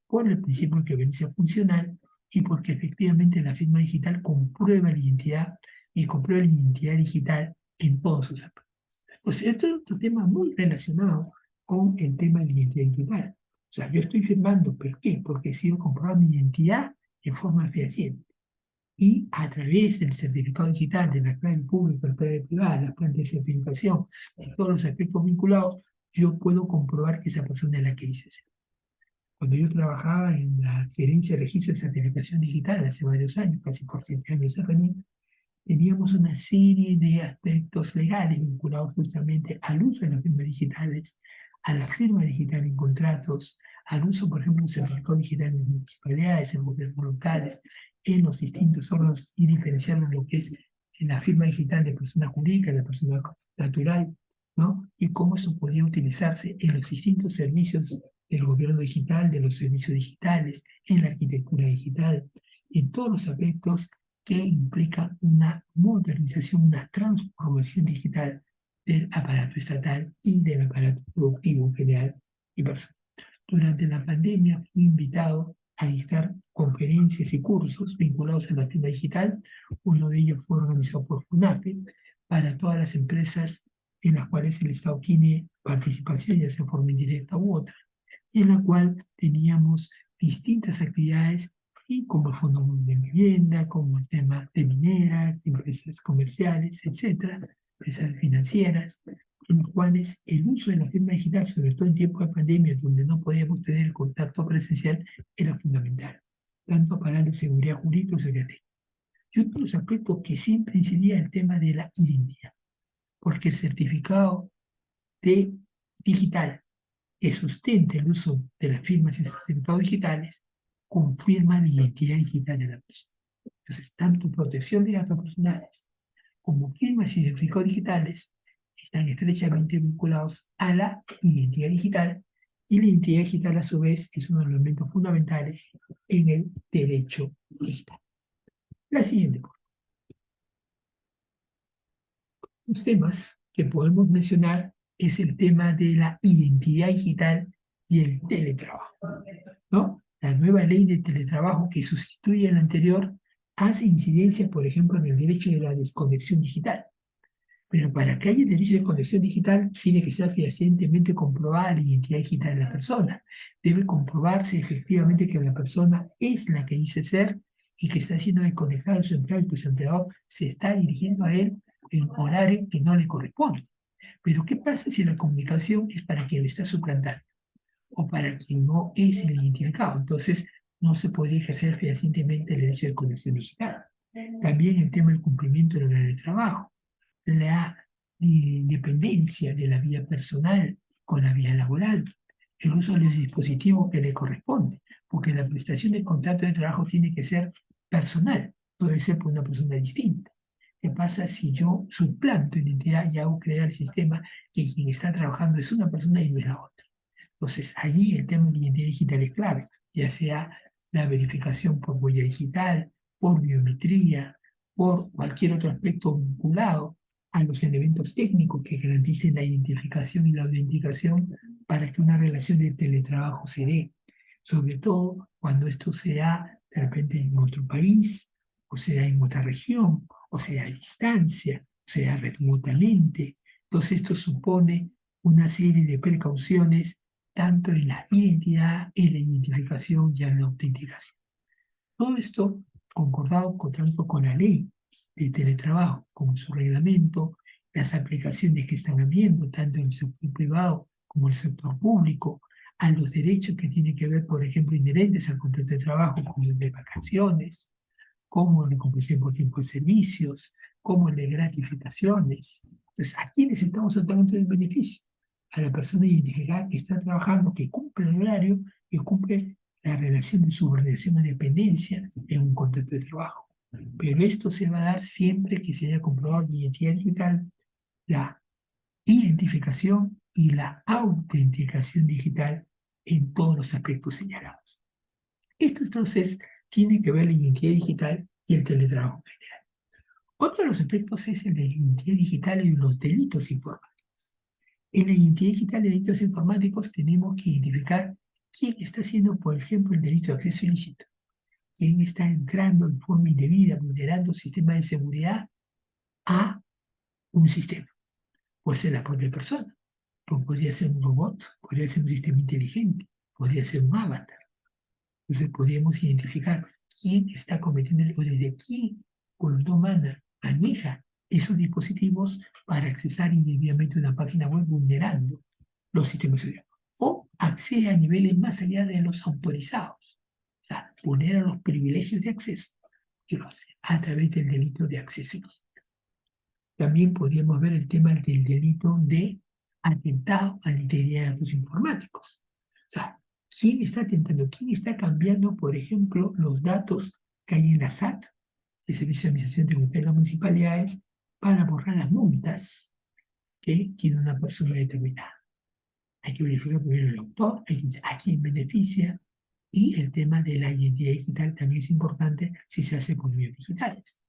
Por el principio de equivalencia funcional y porque efectivamente la firma digital comprueba la identidad y comprueba la identidad digital en todos sus aspectos. O sea, esto es otro tema muy relacionado con el tema de la identidad digital. O sea, yo estoy firmando, ¿por qué? Porque he sido comprobado mi identidad en forma fehaciente. Y a través del certificado digital, de la clave pública, la clave privada, la planta de certificación, de todos los aspectos vinculados, yo puedo comprobar que esa persona es la que dice ser. Cuando yo trabajaba en la gerencia de registro de certificación digital hace varios años, casi por 7 años también, teníamos una serie de aspectos legales vinculados justamente al uso de las firmas digitales, a la firma digital en contratos, al uso, por ejemplo, del certificado digital en las municipalidades, en gobiernos locales, en los distintos órganos y diferenciar lo que es la firma digital de persona jurídica, de persona natural, ¿no? Y cómo esto podía utilizarse en los distintos servicios del gobierno digital, de los servicios digitales, en la arquitectura digital, en todos los aspectos que implica una modernización, una transformación digital del aparato estatal y del aparato productivo en general y personal. Durante la pandemia fui invitado a dictar conferencias y cursos vinculados a la firma digital. Uno de ellos fue organizado por FUNAFE para todas las empresas en las cuales el Estado tiene participación, ya sea de forma indirecta u otra, y en la cual teníamos distintas actividades y como el Fondo de Vivienda, como el tema de mineras, de empresas comerciales, etcétera, empresas financieras, en los cuales el uso de la firma digital, sobre todo en tiempos de pandemia, donde no podíamos tener el contacto presencial, era fundamental, tanto para darle seguridad jurídica y seguridad técnica. Y otro de los aspectos que siempre incidía el tema de la identidad, porque el certificado de digital que sustenta el uso de las firmas y certificados digitales confirma la identidad digital de la persona. Entonces, tanto protección de datos personales como firmas y certificados digitales están estrechamente vinculados a la identidad digital, y la identidad digital a su vez es uno de los elementos fundamentales en el derecho digital. La siguiente, los temas que podemos mencionar es el tema de la identidad digital y el teletrabajo, ¿no? La nueva ley de teletrabajo que sustituye a la anterior hace incidencia, por ejemplo, en el derecho de la desconexión digital. Pero para que haya derecho de conexión digital, tiene que ser fehacientemente comprobada la identidad digital de la persona. Debe comprobarse efectivamente que la persona es la que dice ser y que está siendo desconectada de su empleado y que su empleador se está dirigiendo a él en horario que no le corresponde. Pero ¿qué pasa si la comunicación es para quien le está suplantando o para quien no es el identificado? Entonces, no se podría ejercer fehacientemente el derecho de conexión digital. También el tema del cumplimiento del horario de trabajo, la independencia de la vida personal con la vida laboral, el uso de los dispositivos que le corresponde, porque la prestación del contrato de trabajo tiene que ser personal, no debe ser por una persona distinta. ¿Qué pasa si yo suplanto identidad y hago crear el sistema que quien está trabajando es una persona y no es la otra? Entonces, allí el tema de la identidad digital es clave, ya sea la verificación por huella digital, por biometría, por cualquier otro aspecto vinculado a los elementos técnicos que garanticen la identificación y la autenticación para que una relación de teletrabajo se dé, sobre todo cuando esto sea de repente en otro país, o sea en otra región, o sea a distancia, o sea remotamente. Entonces esto supone una serie de precauciones tanto en la identidad, en la identificación y en la autenticación. Todo esto concordado tanto con la ley de teletrabajo como su reglamento, las aplicaciones que están habiendo tanto en el sector privado como en el sector público, a los derechos que tienen que ver, por ejemplo, inherentes al contrato de trabajo, como el de vacaciones, como la compensación por tiempo de servicios, como el de gratificaciones. Entonces, ¿a quiénes estamos tratando el beneficio? A la persona identificada que está trabajando, que cumple el horario, que cumple la relación de subordinación o dependencia en un contrato de trabajo. Pero esto se va a dar siempre que se haya comprobado la identidad digital, la identificación y la autenticación digital en todos los aspectos señalados. Esto entonces tiene que ver la identidad digital y el teletrabajo en general. Otro de los aspectos es el de la identidad digital y los delitos informáticos. En la identidad digital y delitos informáticos tenemos que identificar quién está haciendo, por ejemplo, el delito de acceso ilícito, quién está entrando en forma indebida, vulnerando sistemas de seguridad a un sistema. Puede ser la propia persona, podría ser un robot, podría ser un sistema inteligente, podría ser un avatar. Entonces podríamos identificar quién está cometiendo o desde quién voluntad humana maneja esos dispositivos para accesar indebidamente una página web vulnerando los sistemas de seguridad. O accede a niveles más allá de los autorizados. O sea, vulnera los privilegios de acceso y lo hace a través del delito de acceso ilícito. También podríamos ver el tema del delito de atentado a la integridad de datos informáticos. O sea, ¿quién está atentando? ¿Quién está cambiando, por ejemplo, los datos que hay en la SAT, el Servicio de Administración Tributaria de las Municipalidades, para borrar las multas que tiene una persona determinada? Hay que verificar primero el autor, hay que ver a quién beneficia, y el tema de la identidad digital también es importante si se hace por medios digitales.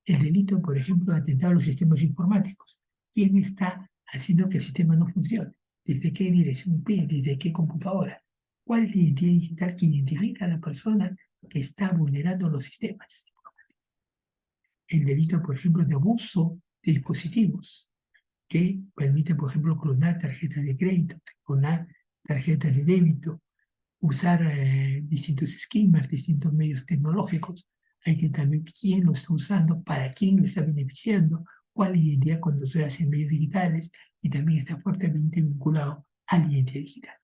El delito, por ejemplo, de atentado a los sistemas informáticos. ¿Quién está haciendo que el sistema no funcione? ¿Desde qué dirección IP? ¿Desde qué computadora? ¿Cuál es la identidad digital que identifica a la persona que está vulnerando los sistemas? El delito, por ejemplo, de abuso de dispositivos que permiten, por ejemplo, clonar tarjetas de crédito, clonar tarjetas de débito, usar distintos esquemas, distintos medios tecnológicos. Hay que también quién lo está usando, para quién lo está beneficiando, cuál es la identidad cuando se hace en medios digitales, y también está fuertemente vinculado a la identidad digital.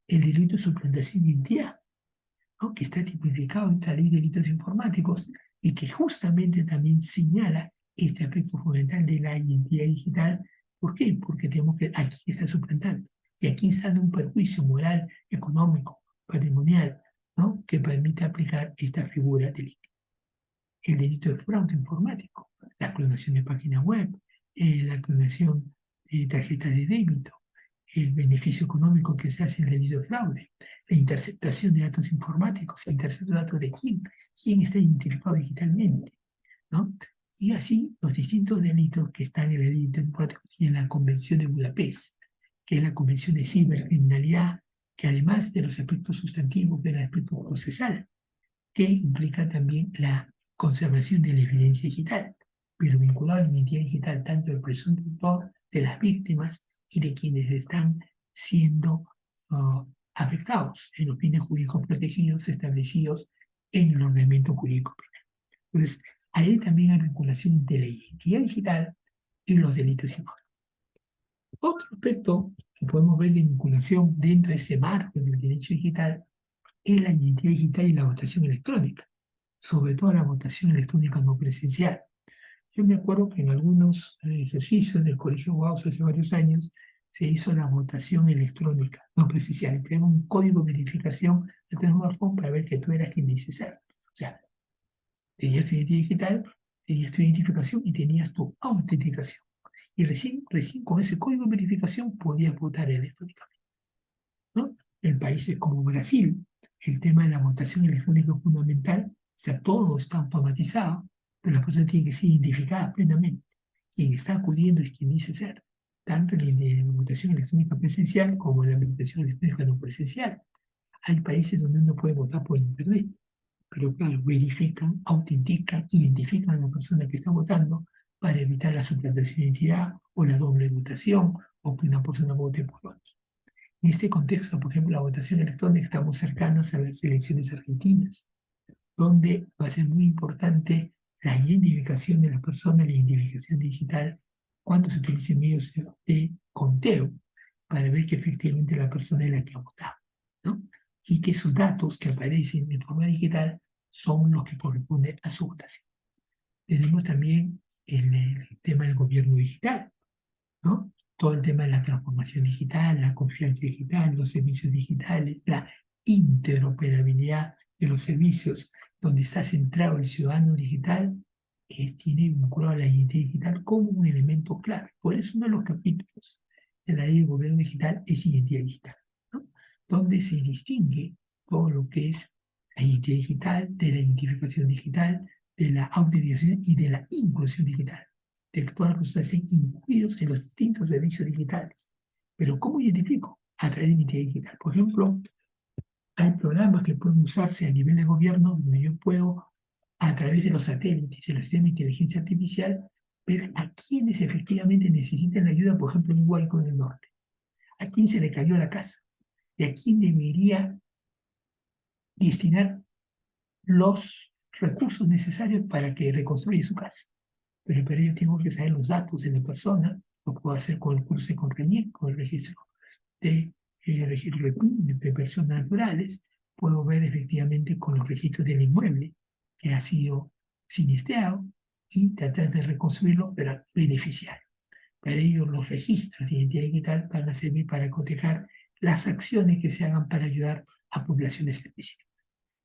El delito de suplantación de identidad, ¿no?, que está tipificado en esta ley de delitos informáticos y que justamente también señala este aspecto fundamental de la identidad digital. ¿Por qué? Porque tenemos que aquí está suplantando y aquí está dando un perjuicio moral, económico, patrimonial, ¿no?, que permite aplicar esta figura delictiva. El delito de fraude informático, la clonación de páginas web, la clonación de tarjetas de débito, el beneficio económico que se hace en el delito de fraude, la interceptación de datos informáticos, el intercepto de datos de quién está identificado digitalmente, ¿no? Y así los distintos delitos que están en el delito informático y en la Convención de Budapest, que es la Convención de Cibercriminalidad, que además de los aspectos sustantivos del aspecto procesal, que implica también la conservación de la evidencia digital, pero vinculado a la identidad digital tanto del presunto autor, de las víctimas y de quienes están siendo afectados en los bienes jurídicos protegidos establecidos en el ordenamiento jurídico penal. Entonces, ahí también hay vinculación entre la identidad digital y los delitos informáticos. Otro aspecto que podemos ver de vinculación dentro de ese marco del derecho digital es la identidad digital y la votación electrónica, sobre todo la votación electrónica no presencial. Yo me acuerdo que en algunos ejercicios del Colegio de Abogados hace varios años se hizo la votación electrónica no presencial. Tenemos un código de verificación de tu smartphone para ver que tú eras quien dices ser. O sea, tenías tu identidad digital, tenías tu identificación y tenías tu autenticación. Y recién con ese código de verificación podías votar electrónicamente, ¿no? En países como Brasil, el tema de la votación electrónica es fundamental. O sea, todo está automatizado, pero las personas tienen que ser identificadas plenamente. Quien está acudiendo es quien dice ser, tanto en la votación electrónica presencial como en la votación electrónica no presencial. Hay países donde uno puede votar por internet, pero claro, verifican, autentican, identifican a la persona que está votando para evitar la suplantación de identidad o la doble votación o que una persona vote por otra. En este contexto, por ejemplo, la votación electrónica, estamos cercanos a las elecciones argentinas, donde va a ser muy importante la identificación de la persona, la identificación digital, cuando se utilicen medios de conteo, para ver que efectivamente la persona es la que ha votado, ¿no? Y que sus datos que aparecen de forma digital son los que corresponden a su votación. Tenemos también el tema del gobierno digital, ¿no? Todo el tema de la transformación digital, la confianza digital, los servicios digitales, la interoperabilidad de los servicios, donde está centrado el ciudadano digital, tiene vinculado a la identidad digital como un elemento clave. Por eso uno de los capítulos de la ley de gobierno digital es identidad digital, ¿no? Donde se distingue todo lo que es la identidad digital, de la identificación digital, de la autenticación y de la inclusión digital, de que todas las personas estén incluidos en los distintos servicios digitales. Pero ¿cómo identifico? A través de mi identidad digital. Por ejemplo, hay programas que pueden usarse a nivel de gobierno donde yo puedo, a través de los satélites, el sistema de inteligencia artificial, ver a quienes efectivamente necesitan la ayuda, por ejemplo, en Huayco del Norte. A quién se le cayó la casa y a quién debería destinar los recursos necesarios para que reconstruya su casa. Pero para ello tengo que saber los datos de la persona, lo puedo hacer con el curso con RENIEC, con el registro registro de personas naturales, puedo ver efectivamente con los registros del inmueble que ha sido siniestreado y tratar de reconstruirlo, pero beneficiar. Para ello, los registros de identidad digital van a servir para cotejar las acciones que se hagan para ayudar a poblaciones específicas,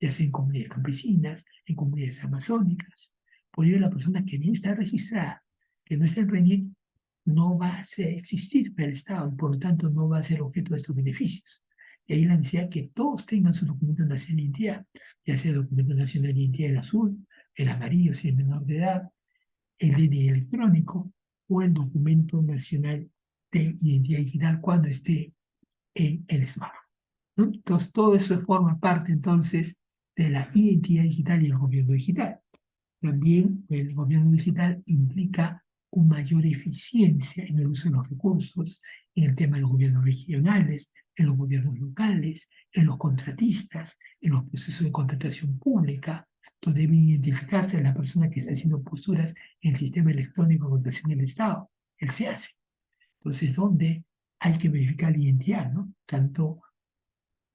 ya sea en comunidades campesinas, en comunidades amazónicas. Por ello, la persona que no está registrada, que no está en RENIEC, no va a existir para el Estado y por lo tanto no va a ser objeto de estos beneficios. Y ahí la necesidad que todos tengan su documento nacional de identidad, ya sea el documento nacional de identidad el azul, el amarillo si es menor de edad, el DNI electrónico o el documento nacional de identidad digital cuando esté en el smartphone, ¿no? Entonces todo eso forma parte entonces de la identidad digital y el gobierno digital. También el gobierno digital implica una mayor eficiencia en el uso de los recursos, en el tema de los gobiernos regionales, en los gobiernos locales, en los contratistas, en los procesos de contratación pública, donde deben identificarse a la persona que está haciendo posturas en el sistema electrónico de contratación del Estado, el SEACE. Entonces, donde hay que verificar la identidad, ¿no? Tanto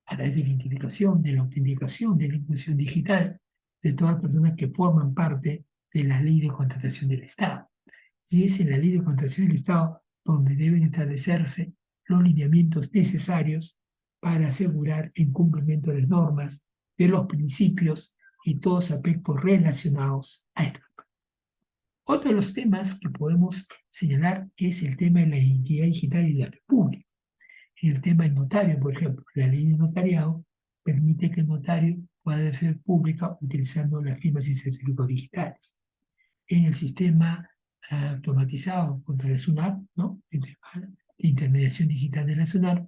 a través de la identificación, de la autenticación, de la inclusión digital, de todas las personas que forman parte de la ley de contratación del Estado. Y es en la ley de contratación del Estado donde deben establecerse los lineamientos necesarios para asegurar el cumplimiento de las normas, de los principios y todos aspectos relacionados a esto. Otro de los temas que podemos señalar es el tema de la identidad digital y de la república. En el tema del notario, por ejemplo, la ley de notariado permite que el notario pueda ser pública utilizando las firmas y certificados digitales. En el sistema automatizado contra la SUNAT, ¿no? El tema de intermediación digital de la SUNAT,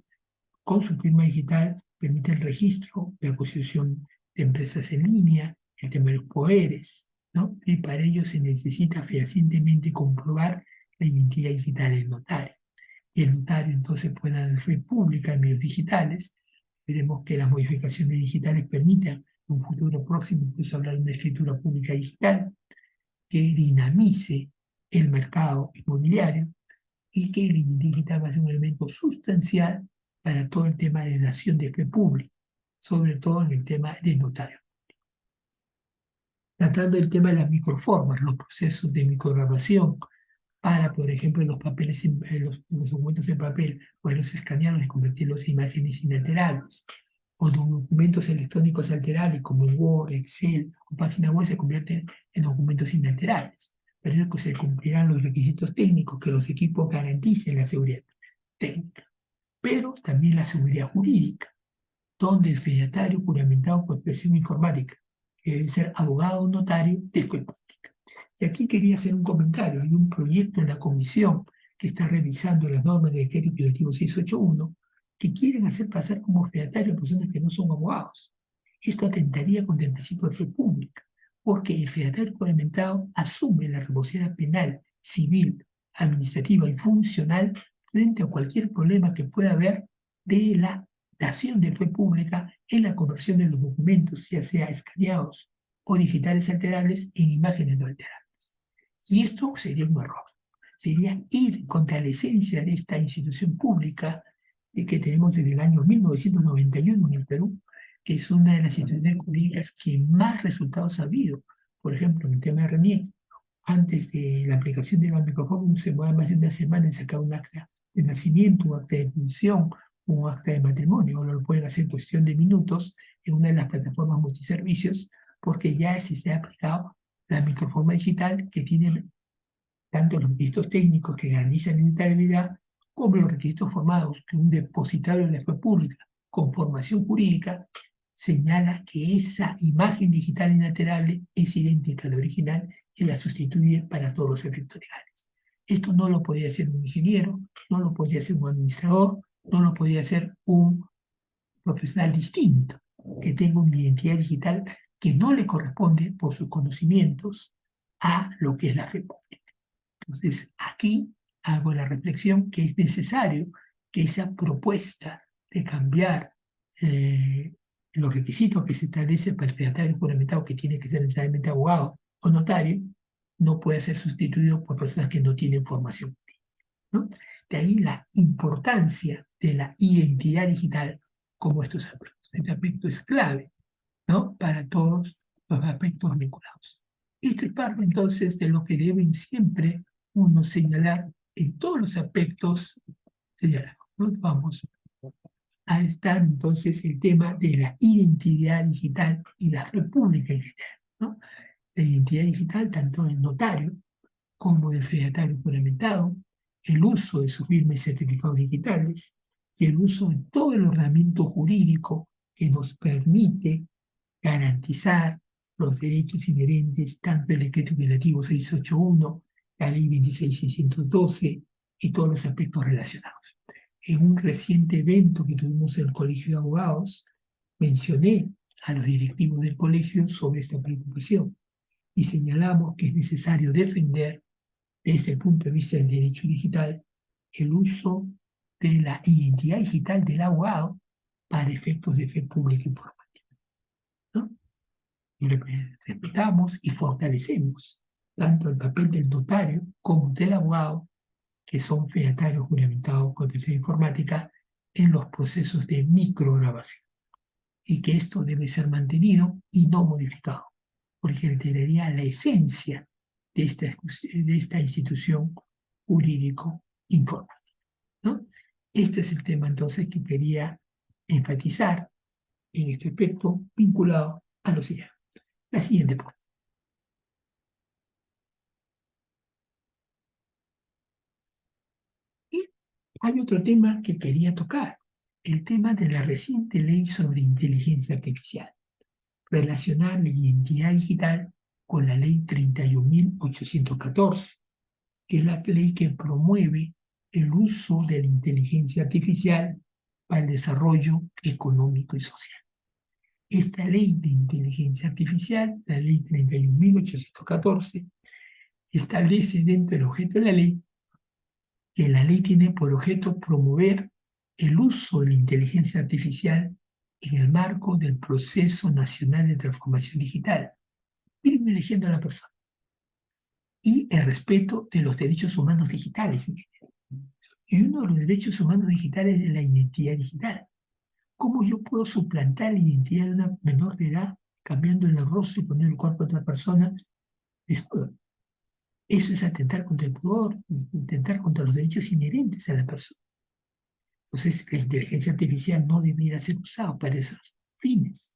con su firma digital permite el registro, la constitución de empresas en línea, el tema de los poderes, ¿no? Y para ello se necesita fehacientemente comprobar la identidad digital del notario. Y el notario entonces puede dar fe pública en medios digitales. Veremos que las modificaciones digitales permitan en un futuro próximo incluso hablar de una escritura pública digital que dinamice el mercado inmobiliario y que el identidad digital va a ser un elemento sustancial para todo el tema de dación de fe pública, sobre todo en el tema de notario. Tratando el tema de las microformas, los procesos de micrograbación, para, por ejemplo, los papeles, los documentos en papel, poderlos escanearlos y convertirlos en imágenes inalterables, o documentos electrónicos alterables como el Word, Excel o página web se convierten en documentos inalterables. Pero es que se cumplirán los requisitos técnicos, que los equipos garanticen la seguridad técnica, pero también la seguridad jurídica, donde el fedatario juramentado por expresión informática, que debe ser abogado o notario de fe pública. Y aquí quería hacer un comentario. Hay un proyecto en la comisión que está revisando las normas de decreto legislativo 681 que quieren hacer pasar como fedatario a personas que no son abogados. Esto atentaría contra el principio de fe pública, porque el fedatario juramentado asume la responsabilidad penal, civil, administrativa y funcional frente a cualquier problema que pueda haber de la dación de fe pública en la conversión de los documentos, ya sea escaneados o digitales alterables en imágenes no alterables. Y esto sería un error. Sería ir contra la esencia de esta institución pública que tenemos desde el año 1991 en el Perú, que es una de las instituciones jurídicas que más resultados ha habido. Por ejemplo, en el tema de RENIEC, antes de la aplicación de la microforma, se mueve más de una semana en sacar un acta de nacimiento, un acta de función, un acta de matrimonio. Ahora lo pueden hacer en cuestión de minutos en una de las plataformas multiservicios, porque ya se ha aplicado la microforma digital que tiene tanto los requisitos técnicos que garantizan la integridad como los requisitos formados que un depositario de la fe pública con formación jurídica señala que esa imagen digital inalterable es idéntica a la original y la sustituye para todos los efectos legales. Esto no lo podría hacer un ingeniero, no lo podría hacer un administrador, no lo podría hacer un profesional distinto que tenga una identidad digital que no le corresponde por sus conocimientos a lo que es la fe pública. Entonces, aquí hago la reflexión que es necesario que esa propuesta de cambiar los requisitos que se establecen para el fedatario juramentado, que tiene que ser necesariamente abogado o notario, no puede ser sustituido por personas que no tienen formación, ¿no? De ahí la importancia de la identidad digital como estos aspectos. Este aspecto es clave, ¿no? Para todos los aspectos vinculados. Esto es parte entonces de lo que deben siempre uno señalar en todos los aspectos señalados, ¿no? Vamos a estar entonces el tema de la identidad digital y la república digital, ¿no? La identidad digital tanto del notario como del fedatario juramentado, el uso de sus firmas y certificados digitales y el uso de todo el ordenamiento jurídico que nos permite garantizar los derechos inherentes tanto del decreto legislativo 681, la ley 26.612 y todos los aspectos relacionados. En un reciente evento que tuvimos en el Colegio de Abogados, mencioné a los directivos del colegio sobre esta preocupación y señalamos que es necesario defender desde el punto de vista del derecho digital el uso de la identidad digital del abogado para efectos de fe pública informativa, ¿no? Y respetamos y fortalecemos tanto el papel del notario como del abogado, que son fedatarios juramentados con protección informática, en los procesos de micrograbación, y que esto debe ser mantenido y no modificado, porque alteraría la esencia de esta institución jurídico-informática, ¿no? Este es el tema entonces que quería enfatizar en este aspecto vinculado a lo siguiente. La siguiente parte. Y hay otro tema que quería tocar, el tema de la reciente ley sobre inteligencia artificial, relacionar la identidad digital con la ley 31.814, que es la ley que promueve el uso de la inteligencia artificial para el desarrollo económico y social. Esta ley de inteligencia artificial, la ley 31.814, establece dentro del objeto de la ley que la ley tiene por objeto promover el uso de la inteligencia artificial en el marco del proceso nacional de transformación digital, privilegiando a la persona y el respeto de los derechos humanos digitales. Y uno de los derechos humanos digitales es la identidad digital. ¿Cómo yo puedo suplantar la identidad de una menor de edad cambiando el rostro y poniendo el cuerpo de otra persona desnuda? Eso es atentar contra el pudor, atentar contra los derechos inherentes a la persona. Entonces, la inteligencia artificial no debiera ser usada para esos fines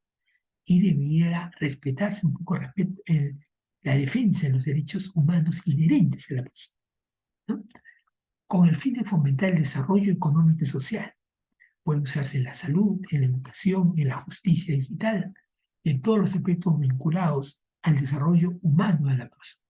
y debiera respetarse un poco la defensa de los derechos humanos inherentes a la persona, ¿no? Con el fin de fomentar el desarrollo económico y social. Puede usarse en la salud, en la educación, en la justicia digital, en todos los aspectos vinculados al desarrollo humano de la persona.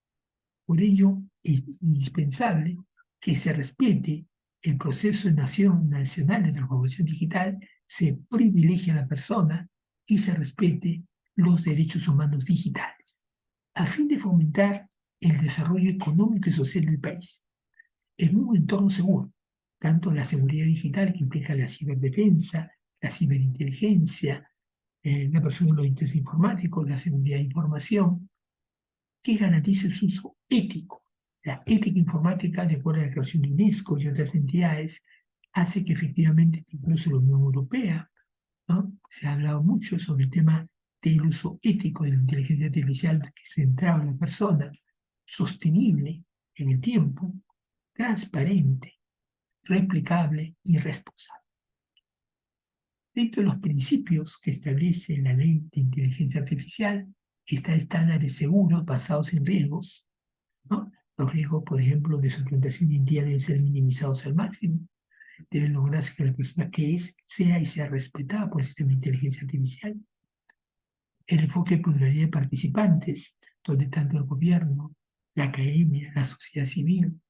Por ello, es indispensable que se respete el proceso nacional de transformación digital, se privilegie a la persona y se respete los derechos humanos digitales, a fin de fomentar el desarrollo económico y social del país en un entorno seguro, tanto la seguridad digital que implica la ciberdefensa, la ciberinteligencia, la persona de los intentos informáticos, la seguridad de información, que garantice su uso ético. La ética informática, de acuerdo a la Declaración de UNESCO y otras entidades, hace que efectivamente incluso la Unión Europea, ¿no? Se ha hablado mucho sobre el tema del uso ético de la inteligencia artificial que es centrado en la persona, sostenible en el tiempo, transparente, replicable y responsable. Dentro de los principios que establece la ley de inteligencia artificial está estándares seguros basados en riesgos, ¿no? Los riesgos, por ejemplo, de suplantación de identidad deben ser minimizados al máximo. Deben lograrse que la persona que es, sea y sea respetada por el sistema de inteligencia artificial. El enfoque de pluralidad de participantes, donde tanto el gobierno, la academia, la sociedad civil,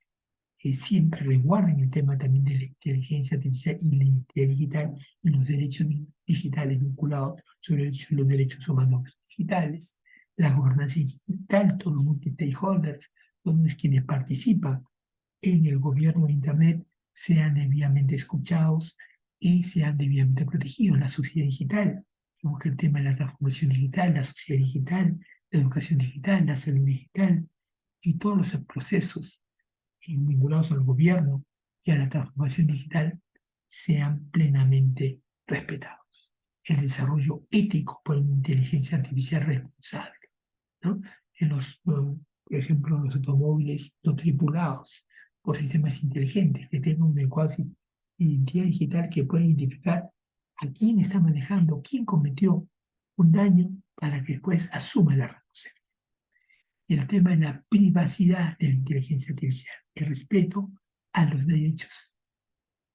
siempre resguarden el tema también de la inteligencia artificial y la identidad digital y los derechos digitales vinculados sobre los derechos humanos digitales, la gobernanza digital, todos los multi-stakeholders, todos quienes participan en el gobierno de Internet sean debidamente escuchados y sean debidamente protegidos. La sociedad digital, que el tema de la transformación digital, la sociedad digital, la educación digital, la salud digital y todos los procesos vinculados al gobierno y a la transformación digital sean plenamente respetados. El desarrollo ético por una inteligencia artificial responsable, ¿no? Por ejemplo, los automóviles no tripulados por sistemas inteligentes que tengan una adecuada identidad digital que pueda identificar a quién está manejando, quién cometió un daño para que después asuma la responsabilidad. Y el tema de la privacidad de la inteligencia artificial, el respeto a los derechos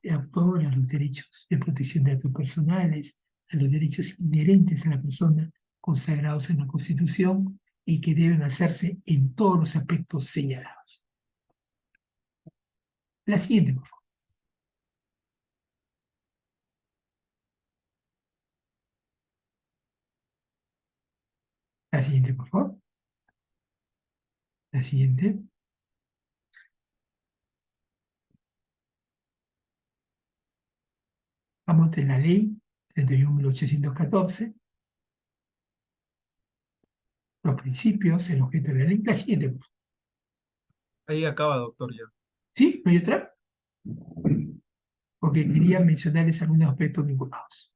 de autor, a los derechos de protección de datos personales, a los derechos inherentes a la persona consagrados en la Constitución y que deben hacerse en todos los aspectos señalados. La siguiente, por favor. La siguiente, por favor. La siguiente. Vamos de la ley 31.814, los principios, el objeto de la ley. La siguiente, por favor. Ahí acaba, doctor, ya. ¿Sí? ¿No hay otra? Porque quería mencionarles algunos aspectos vinculados.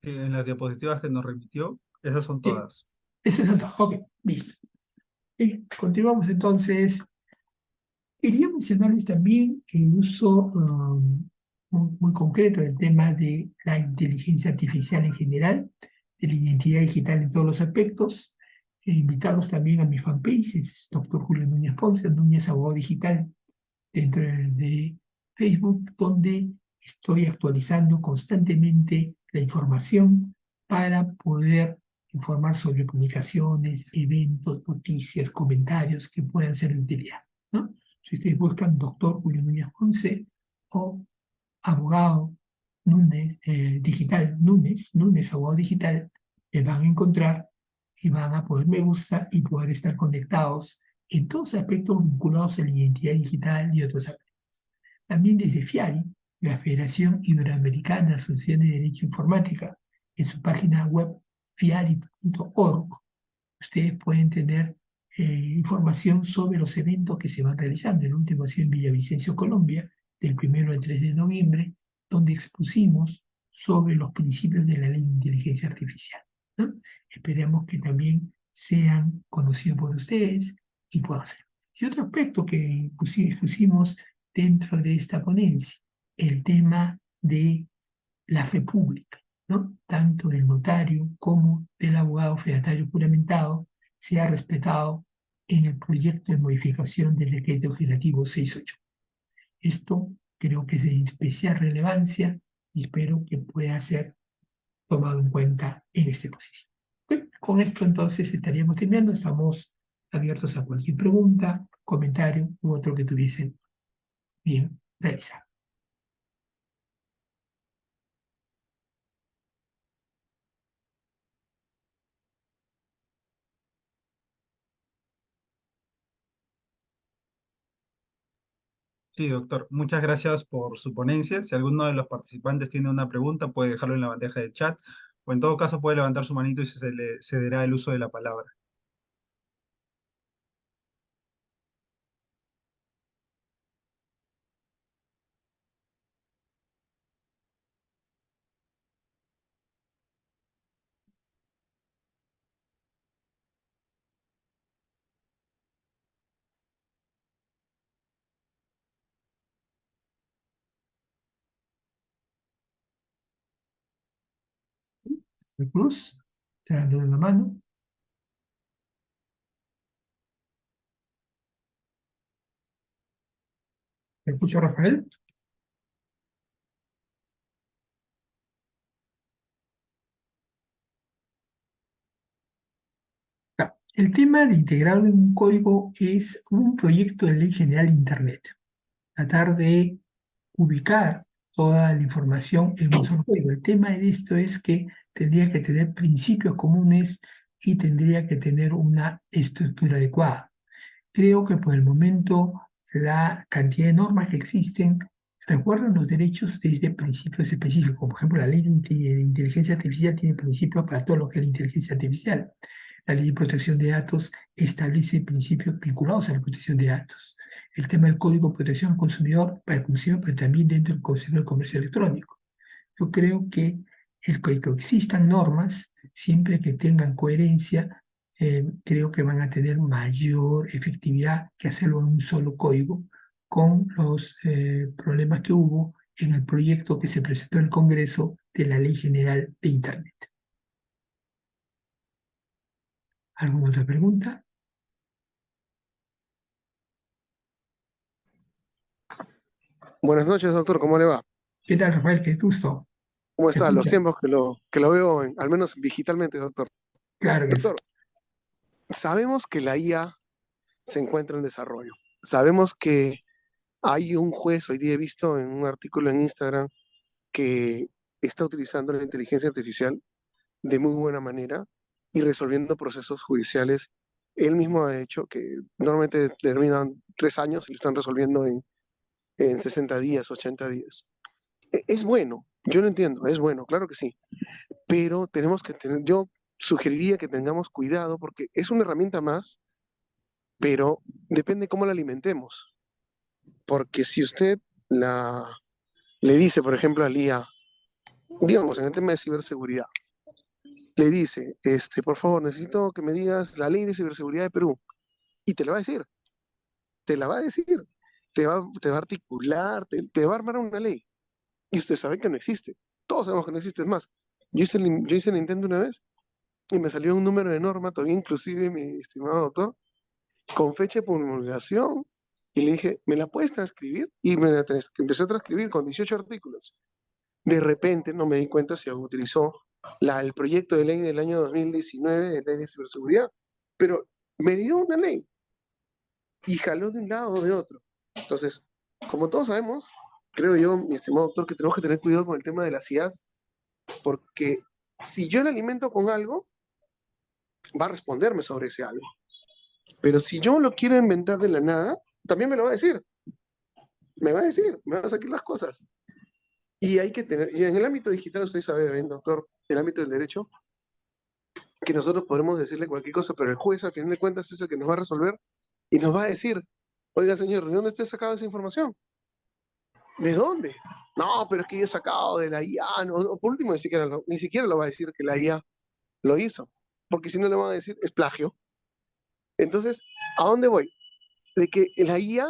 En las diapositivas que nos remitió, esas son Sí, todas. ese es todo. Ok, listo. Continuamos entonces. Quería mencionarles también el uso muy concreto del tema de la inteligencia artificial en general, de la identidad digital en todos los aspectos. Invitarlos también a mi fanpage, es Dr. Julio Núñez Ponce, Núñez Abogado Digital, dentro de Facebook, donde estoy actualizando constantemente la información para poder informar sobre publicaciones, eventos, noticias, comentarios que puedan ser de utilidad, ¿no? Si ustedes buscan doctor Julio Núñez Ponce o abogado Núñez, digital, Núñez Abogado Digital, me van a encontrar y van a poder me gusta y poder estar conectados en todos aspectos vinculados a la identidad digital y otros aspectos. También desde FIADI, la Federación Iberoamericana de Asociaciones de Derecho Informática, en su página web fiadi.org, ustedes pueden tener información sobre los eventos que se van realizando. El último ha sido en Villavicencio, Colombia, del 1 al 3 de noviembre, donde expusimos sobre los principios de la ley de inteligencia artificial, ¿no? Esperemos que también sean conocidos por ustedes y puedan ser. Y otro aspecto que pusimos dentro de esta ponencia, el tema de la fe pública, ¿no? Tanto del notario como del abogado fedatario juramentado sea respetado en el proyecto de modificación del decreto legislativo 68. Esto creo que es de especial relevancia y espero que pueda ser tomado en cuenta en este posición. Bueno, con esto entonces estaríamos terminando. Estamos abiertos a cualquier pregunta, comentario u otro que tuviesen bien realizado. Sí, doctor, muchas gracias por su ponencia. Si alguno de los participantes tiene una pregunta, puede dejarlo en la bandeja de chat o en todo caso puede levantar su manito y se le cederá el uso de la palabra. Cruz, levantando la mano. ¿Me escucha, Rafael? El tema de integrar un código es un proyecto de ley general de Internet. Tratar de ubicar toda la información en un solo código. El tema de esto es que tendría que tener principios comunes y tendría que tener una estructura adecuada. Creo que por el momento la cantidad de normas que existen recuerdan los derechos desde principios específicos. Por ejemplo, la ley de inteligencia artificial tiene principios para todo lo que es la inteligencia artificial. La ley de protección de datos establece principios vinculados a la protección de datos. El tema del código de protección al consumidor para el consumidor, pero también dentro del Consejo de Comercio Electrónico. Yo creo que el que existan normas, siempre que tengan coherencia, creo que van a tener mayor efectividad que hacerlo en un solo código, con los problemas que hubo en el proyecto que se presentó en el Congreso de la Ley General de Internet. ¿Alguna otra pregunta? Buenas noches, doctor, ¿cómo le va? ¿Qué tal, Rafael? Qué gusto. ¿Cómo ¿Se está? Los escucha? tiempos que lo veo, al menos digitalmente, doctor. Claro que sí. Doctor, sabemos que la IA se encuentra en desarrollo. Sabemos que hay un juez, hoy día he visto en un artículo en Instagram, que está utilizando la inteligencia artificial de muy buena manera y resolviendo procesos judiciales. Él mismo ha hecho que normalmente terminan 3 años y lo están resolviendo en 60 días, 80 días. Es bueno, yo lo entiendo, es bueno, claro que sí, pero tenemos que tener, yo sugeriría que tengamos cuidado porque es una herramienta más, pero depende cómo la alimentemos. Porque si usted la, le dice, por ejemplo, al IA, digamos, en el tema de ciberseguridad, le dice, por favor, necesito que me digas la ley de ciberseguridad de Perú, y te la va a decir, te la va a decir, te va a articular, te va a armar una ley, y usted sabe que no existe. Todos sabemos que no existe. Es más, yo hice el intento una vez y me salió un número de norma, todavía inclusive, mi estimado doctor, con fecha de promulgación, y le dije, ¿me la puedes transcribir? Y empecé a transcribir con 18 artículos. De repente no me di cuenta si utilizó el proyecto de ley del año 2019 de ley de ciberseguridad, pero me dio una ley y jaló de un lado o de otro. Entonces, como todos sabemos, creo yo, mi estimado doctor, que tenemos que tener cuidado con el tema de las IAs, porque si yo le alimento con algo, va a responderme sobre ese algo. Pero si yo lo quiero inventar de la nada, también me lo va a decir. Me va a decir, me va a sacar las cosas. Y hay que tener, y en el ámbito digital, usted sabe bien, doctor, el ámbito del derecho, que nosotros podemos decirle cualquier cosa, pero el juez, al final de cuentas, es el que nos va a resolver y nos va a decir, oiga, señor, ¿de dónde usted ha sacado esa información? ¿De dónde? No, pero es que yo he sacado de la IA. No, por último, ni siquiera lo va a decir que la IA lo hizo, porque si no le van a decir, es plagio. Entonces, ¿a dónde voy? De que la IA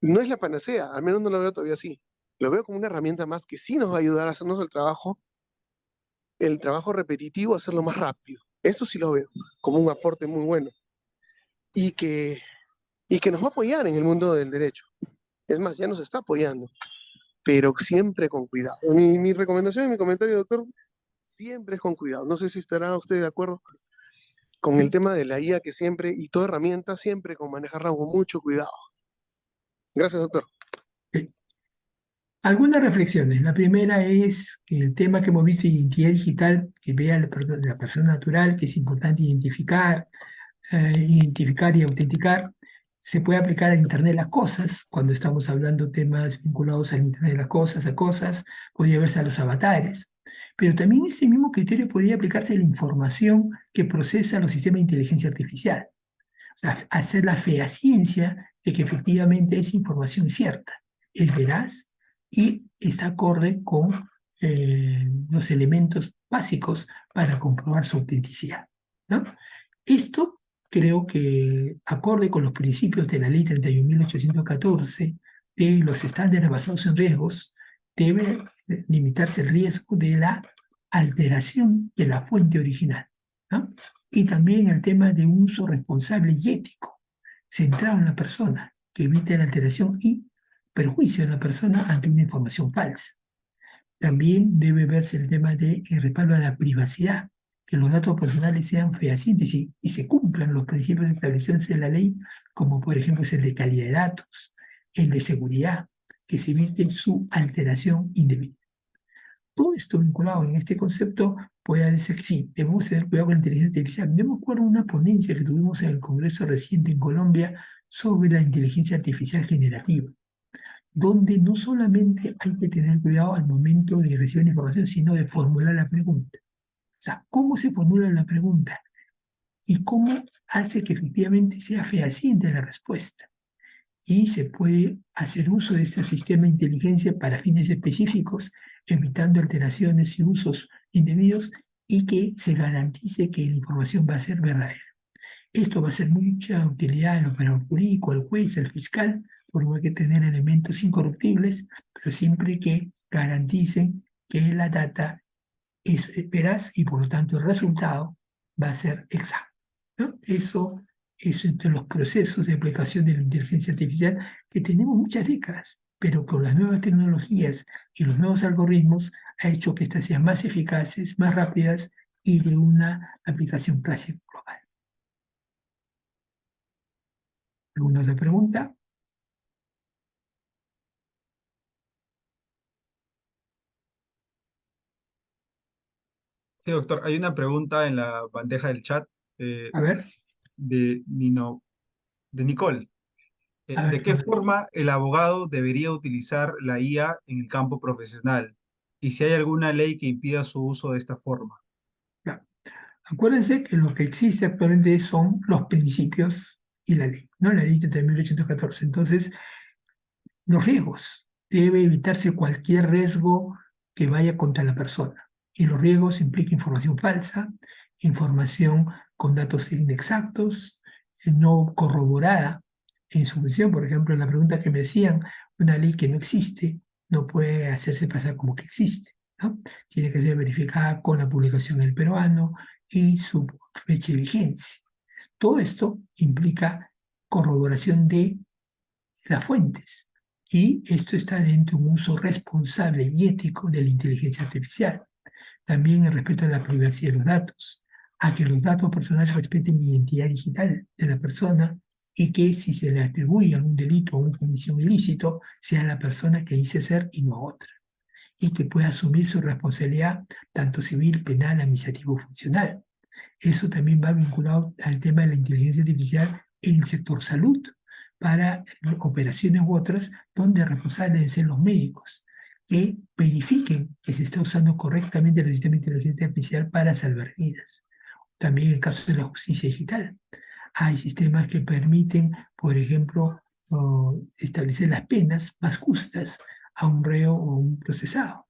no es la panacea, al menos no lo veo todavía así. Lo veo como una herramienta más que sí nos va a ayudar a hacernos el trabajo repetitivo, a hacerlo más rápido. Eso sí lo veo como un aporte muy bueno y que, y que nos va a apoyar en el mundo del derecho. Es más, ya nos está apoyando, pero siempre con cuidado. Mi recomendación y mi comentario, doctor, siempre es con cuidado. No sé si estará usted de acuerdo con el tema de la IA, que siempre, y toda herramienta, siempre con manejarla con mucho cuidado. Gracias, doctor. Ok. Algunas reflexiones. La primera es que el tema que hemos visto de identidad digital, que vea la persona natural, que es importante identificar y autenticar, se puede aplicar al Internet de las cosas, cuando estamos hablando temas vinculados al Internet de las cosas, podría verse a los avatares. Pero también este mismo criterio podría aplicarse a la información que procesa los sistemas de inteligencia artificial. O sea, hacer la fehaciencia de que efectivamente esa información es cierta, es veraz y está acorde con los elementos básicos para comprobar su autenticidad, ¿no? Esto creo que acorde con los principios de la Ley 31.814 de los estándares basados en riesgos, debe limitarse el riesgo de la alteración de la fuente original, ¿no? Y también el tema de uso responsable y ético, centrado en la persona, que evite la alteración y perjuicio de la persona ante una información falsa. También debe verse el tema de el respaldo a la privacidad, que los datos personales sean fehacientes y se cumplan los principios establecidos en la ley, como por ejemplo es el de calidad de datos, el de seguridad, que se evite su alteración indebida. Todo esto vinculado en este concepto puede decir que sí, debemos tener cuidado con la inteligencia artificial. Yo me acuerdo de una ponencia que tuvimos en el Congreso reciente en Colombia sobre la inteligencia artificial generativa, donde no solamente hay que tener cuidado al momento de recibir la información, sino de formular la pregunta. O sea, cómo se formula la pregunta y cómo hace que efectivamente sea fehaciente la respuesta. Y se puede hacer uso de este sistema de inteligencia para fines específicos, evitando alteraciones y usos indebidos y que se garantice que la información va a ser verdadera. Esto va a ser mucha utilidad al operador jurídico, al juez, al fiscal, porque hay que tener elementos incorruptibles, pero siempre que garanticen que la data es veraz y por lo tanto el resultado va a ser exacto, ¿no? Eso es entre los procesos de aplicación de la inteligencia artificial que tenemos muchas décadas, pero con las nuevas tecnologías y los nuevos algoritmos ha hecho que éstas sean más eficaces, más rápidas y de una aplicación clásica global. ¿Alguna otra pregunta? Sí, doctor, hay una pregunta en la bandeja del chat eh, A ver, de, de Nicole. a ¿De ver, qué forma el abogado debería utilizar la IA en el campo profesional? Y si hay alguna ley que impida su uso de esta forma. ya. Acuérdense que lo que existe actualmente son los principios y la ley, ¿no? La ley 30.814. Entonces, los riesgos. Debe evitarse cualquier riesgo que vaya contra la persona. Y los riesgos implican información falsa, información con datos inexactos, no corroborada en su función. Por ejemplo, en la pregunta que me hacían, una ley que no existe no puede hacerse pasar como que existe, ¿no? Tiene que ser verificada con la publicación en el peruano y su fecha de vigencia. Todo esto implica corroboración de las fuentes. Y esto está dentro de un uso responsable y ético de la inteligencia artificial. También el respeto a la privacidad de los datos, a que los datos personales respeten la identidad digital de la persona y que si se le atribuye algún delito o una comisión ilícito, sea la persona que dice ser y no otra. Y que pueda asumir su responsabilidad tanto civil, penal, administrativo, funcional. Eso también va vinculado al tema de la inteligencia artificial en el sector salud, para operaciones u otras donde responsables deben ser los médicos, que verifiquen que se está usando correctamente el sistema de inteligencia artificial para salvar vidas. También en el caso de la justicia digital, hay sistemas que permiten, por ejemplo, establecer las penas más justas a un reo o un procesado.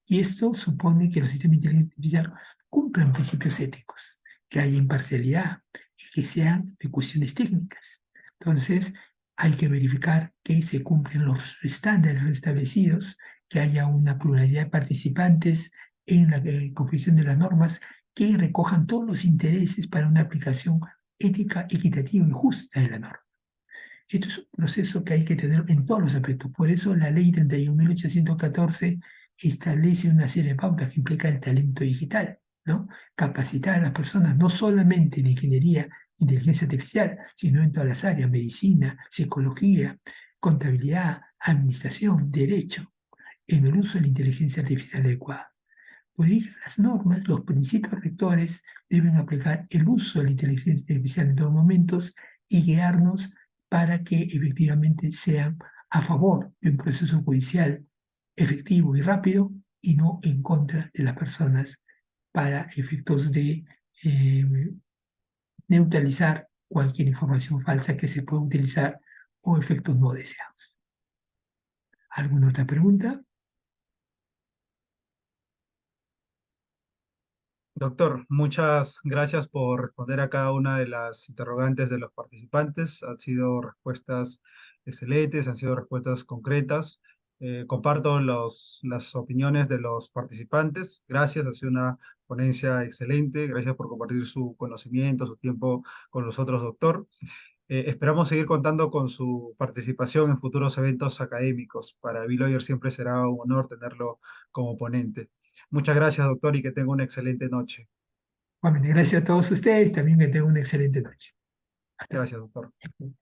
Y esto supone que los sistemas de inteligencia artificial cumplan principios éticos, que haya imparcialidad y que sean de cuestiones técnicas. Entonces, hay que verificar que se cumplen los estándares establecidos, que haya una pluralidad de participantes en la confección de las normas que recojan todos los intereses para una aplicación ética, equitativa y justa de la norma. Esto es un proceso que hay que tener en todos los aspectos. Por eso la ley 31.814 establece una serie de pautas que implica el talento digital, ¿no? Capacitar a las personas no solamente en ingeniería, inteligencia artificial, sino en todas las áreas, medicina, psicología, contabilidad, administración, derecho, en el uso de la inteligencia artificial adecuada. Por ello, las normas, los principios rectores deben aplicar el uso de la inteligencia artificial en todos momentos y guiarnos para que efectivamente sean a favor de un proceso judicial efectivo y rápido y no en contra de las personas para efectos de eh, neutralizar cualquier información falsa que se pueda utilizar o efectos no deseados. ¿Alguna otra pregunta? Doctor, muchas gracias por responder a cada una de las interrogantes de los participantes. Han sido respuestas excelentes, han sido respuestas concretas. Comparto las opiniones de los participantes. Gracias, ha sido una ponencia excelente. Gracias por compartir su conocimiento, su tiempo con nosotros, doctor. Esperamos seguir contando con su participación en futuros eventos académicos. Para Bill siempre será un honor tenerlo como ponente. Muchas gracias, doctor, y que tenga una excelente noche. Bueno, gracias a todos ustedes, también que tengan una excelente noche. Hasta Gracias, doctor. luego.